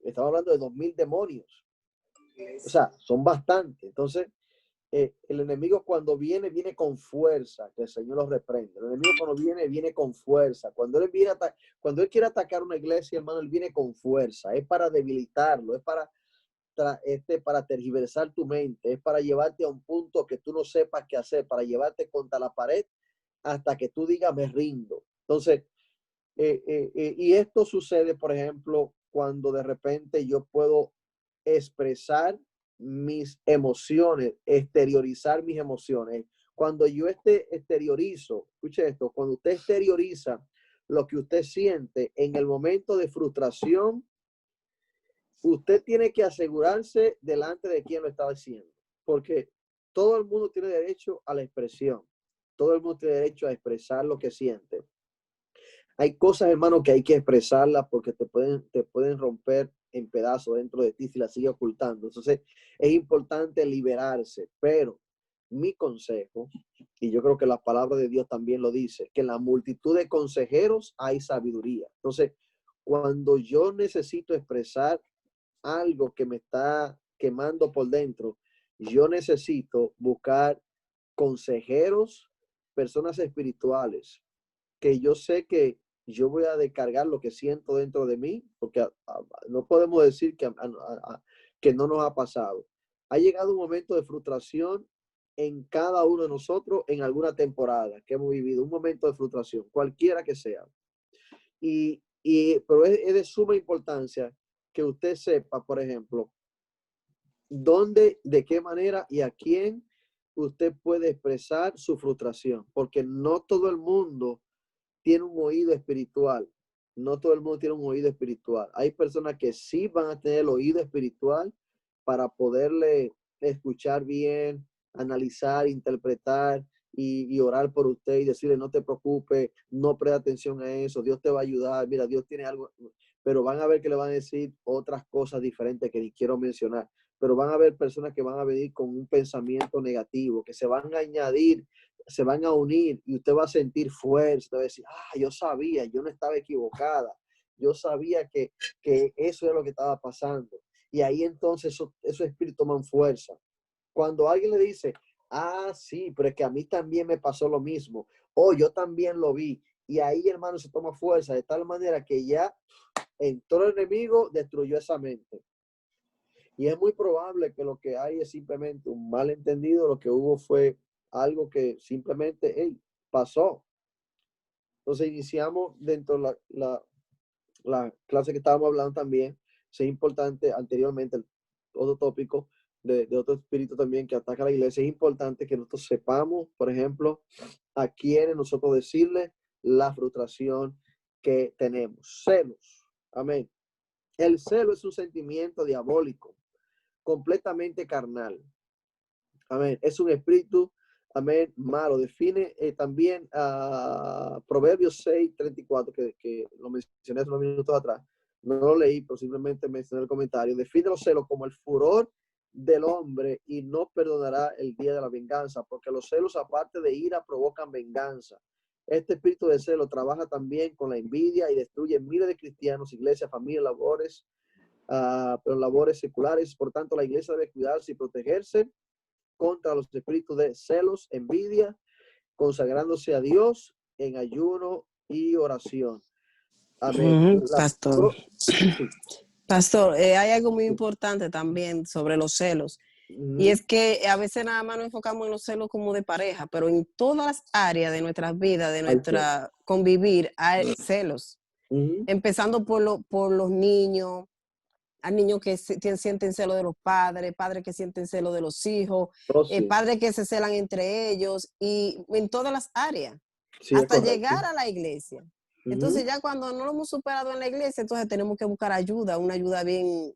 estamos hablando de 2000 demonios. O sea, son bastantes. Entonces, el enemigo cuando viene con fuerza, que el Señor los reprende. El enemigo cuando viene con fuerza. Cuando él quiere atacar una iglesia, hermano, él viene con fuerza. Es para debilitarlo, es para tergiversar tu mente, es para llevarte a un punto que tú no sepas qué hacer, para llevarte contra la pared hasta que tú digas me rindo. Entonces, y esto sucede, por ejemplo, cuando de repente yo puedo expresar mis emociones, exteriorizar mis emociones. Cuando yo exteriorizo, escuche esto, cuando usted exterioriza lo que usted siente en el momento de frustración, usted tiene que asegurarse delante de quien lo está diciendo, porque todo el mundo tiene derecho a la expresión, todo el mundo tiene derecho a expresar lo que siente. Hay cosas, hermano, que hay que expresarlas porque te pueden romper en pedazos dentro de ti si las sigues ocultando. Entonces, es importante liberarse, pero mi consejo, y yo creo que la palabra de Dios también lo dice, que en la multitud de consejeros hay sabiduría. Entonces, cuando yo necesito expresar algo que me está quemando por dentro, yo necesito buscar consejeros, personas espirituales, que yo sé que yo voy a descargar lo que siento dentro de mí, porque no podemos decir que no nos ha pasado. Ha llegado un momento de frustración en cada uno de nosotros en alguna temporada que hemos vivido, un momento de frustración, cualquiera que sea. Pero es de suma importancia que usted sepa, por ejemplo, dónde, de qué manera y a quién usted puede expresar su frustración, porque no todo el mundo tiene un oído espiritual. No todo el mundo tiene un oído espiritual. Hay personas que sí van a tener el oído espiritual para poderle escuchar bien, analizar, interpretar y orar por usted y decirle no te preocupes, no preste atención a eso, Dios te va a ayudar, mira, Dios tiene algo, pero van a ver que le van a decir otras cosas diferentes que ni quiero mencionar, pero van a haber personas que van a venir con un pensamiento negativo, que se van a añadir, se van a unir y usted va a sentir fuerza, usted va a decir, yo sabía, yo no estaba equivocada, yo sabía que eso es lo que estaba pasando. Y ahí entonces esos espíritus toman fuerza. Cuando alguien le dice, sí, pero es que a mí también me pasó lo mismo, yo también lo vi, y ahí, hermano, se toma fuerza de tal manera que ya entró el enemigo, destruyó esa mente. Y es muy probable que lo que hay es simplemente un malentendido, lo que hubo fue algo que simplemente pasó. Entonces iniciamos dentro de la clase que estábamos hablando también. Es importante anteriormente, otro tópico de otro espíritu también que ataca a la iglesia. Es importante que nosotros sepamos, por ejemplo, a quienes nosotros decirle la frustración que tenemos. Celos. Amén. El celo es un sentimiento diabólico, completamente carnal. Amén. Es un espíritu, amén, malo. Define también Proverbios 6:34, que lo mencioné hace unos minutos atrás. No lo leí, pero simplemente mencioné el comentario. Define los celos como el furor del hombre y no perdonará el día de la venganza, porque los celos, aparte de ira, provocan venganza. Este espíritu de celo trabaja también con la envidia y destruye miles de cristianos, iglesias, familias, labores, pero labores seculares. Por tanto, la iglesia debe cuidarse y protegerse contra los espíritus de celos, envidia, consagrándose a Dios en ayuno y oración. Amén. Pastor. Pastor, hay algo muy importante también sobre los celos. Y es que a veces nada más nos enfocamos en los celos como de pareja, pero en todas las áreas de nuestras vidas, de nuestra convivir, hay celos. Empezando por los niños. Hay niños que sienten celo de los padres que sienten celo de los hijos, padres que se celan entre ellos, y en todas las áreas, hasta llegar a la iglesia. Entonces ya cuando no lo hemos superado en la iglesia, entonces tenemos que buscar ayuda, una ayuda bien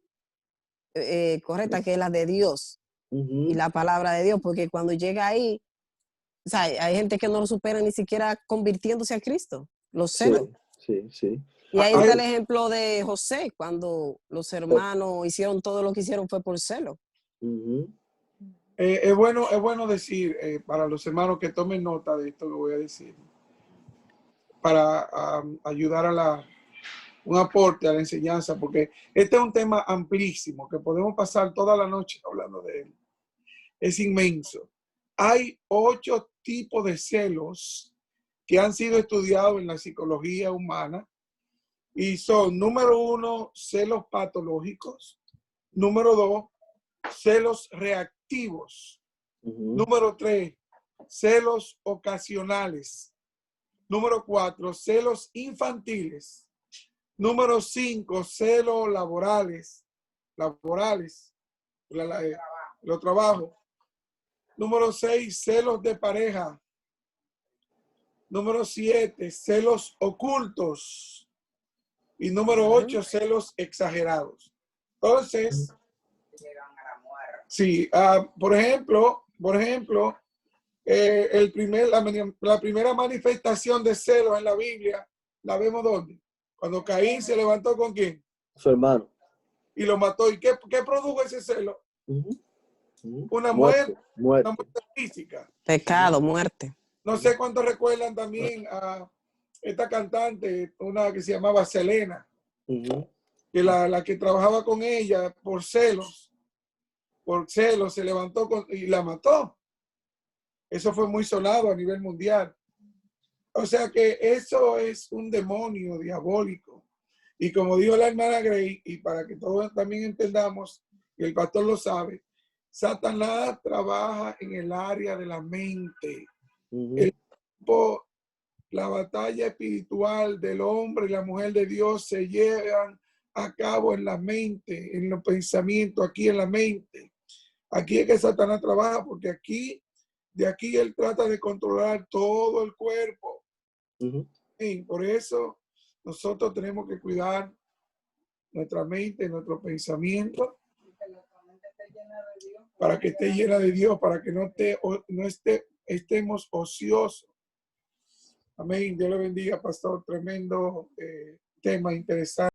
correcta, que es la de Dios y la palabra de Dios, porque cuando llega ahí, o sea, hay gente que no lo supera ni siquiera convirtiéndose a Cristo, los celos. Sí. Y ahí está el ejemplo de José, cuando los hermanos hicieron todo lo que hicieron fue por celo. Es bueno decir para los hermanos que tomen nota de esto que voy a decir, para ayudar a un aporte a la enseñanza, porque este es un tema amplísimo que podemos pasar toda la noche hablando de él. Es inmenso. Hay 8 tipos de celos que han sido estudiados en la psicología humana y son: número 1, celos patológicos; número 2, celos reactivos; número 3, celos ocasionales; número 4, celos infantiles; número 5, celos laborales, los trabajos; número 6, celos de pareja; número 7, celos ocultos; y número 8, celos exagerados. Entonces, sí, por ejemplo, la primera manifestación de celos en la Biblia, ¿la vemos dónde? Cuando Caín se levantó ¿con quién? Su hermano. Y lo mató. ¿Y qué produjo ese celo? Una muerte física. Pecado, muerte. No sé cuántos recuerdan también a esta cantante, una que se llamaba Selena, que la que trabajaba con ella por celos se levantó y la mató. Eso fue muy sonado a nivel mundial. O sea que eso es un demonio diabólico. Y como dijo la hermana Grey, y para que todos también entendamos, y el pastor lo sabe, Satanás trabaja en el área de la mente. La batalla espiritual del hombre y la mujer de Dios se llevan a cabo en la mente, en los pensamientos, aquí en la mente. Aquí es que Satanás trabaja, porque de aquí él trata de controlar todo el cuerpo. Y por eso nosotros tenemos que cuidar nuestra mente, nuestro pensamiento, para que esté llena de Dios, para que no estemos ociosos. Amén. Dios le bendiga, pastor. Tremendo tema interesante.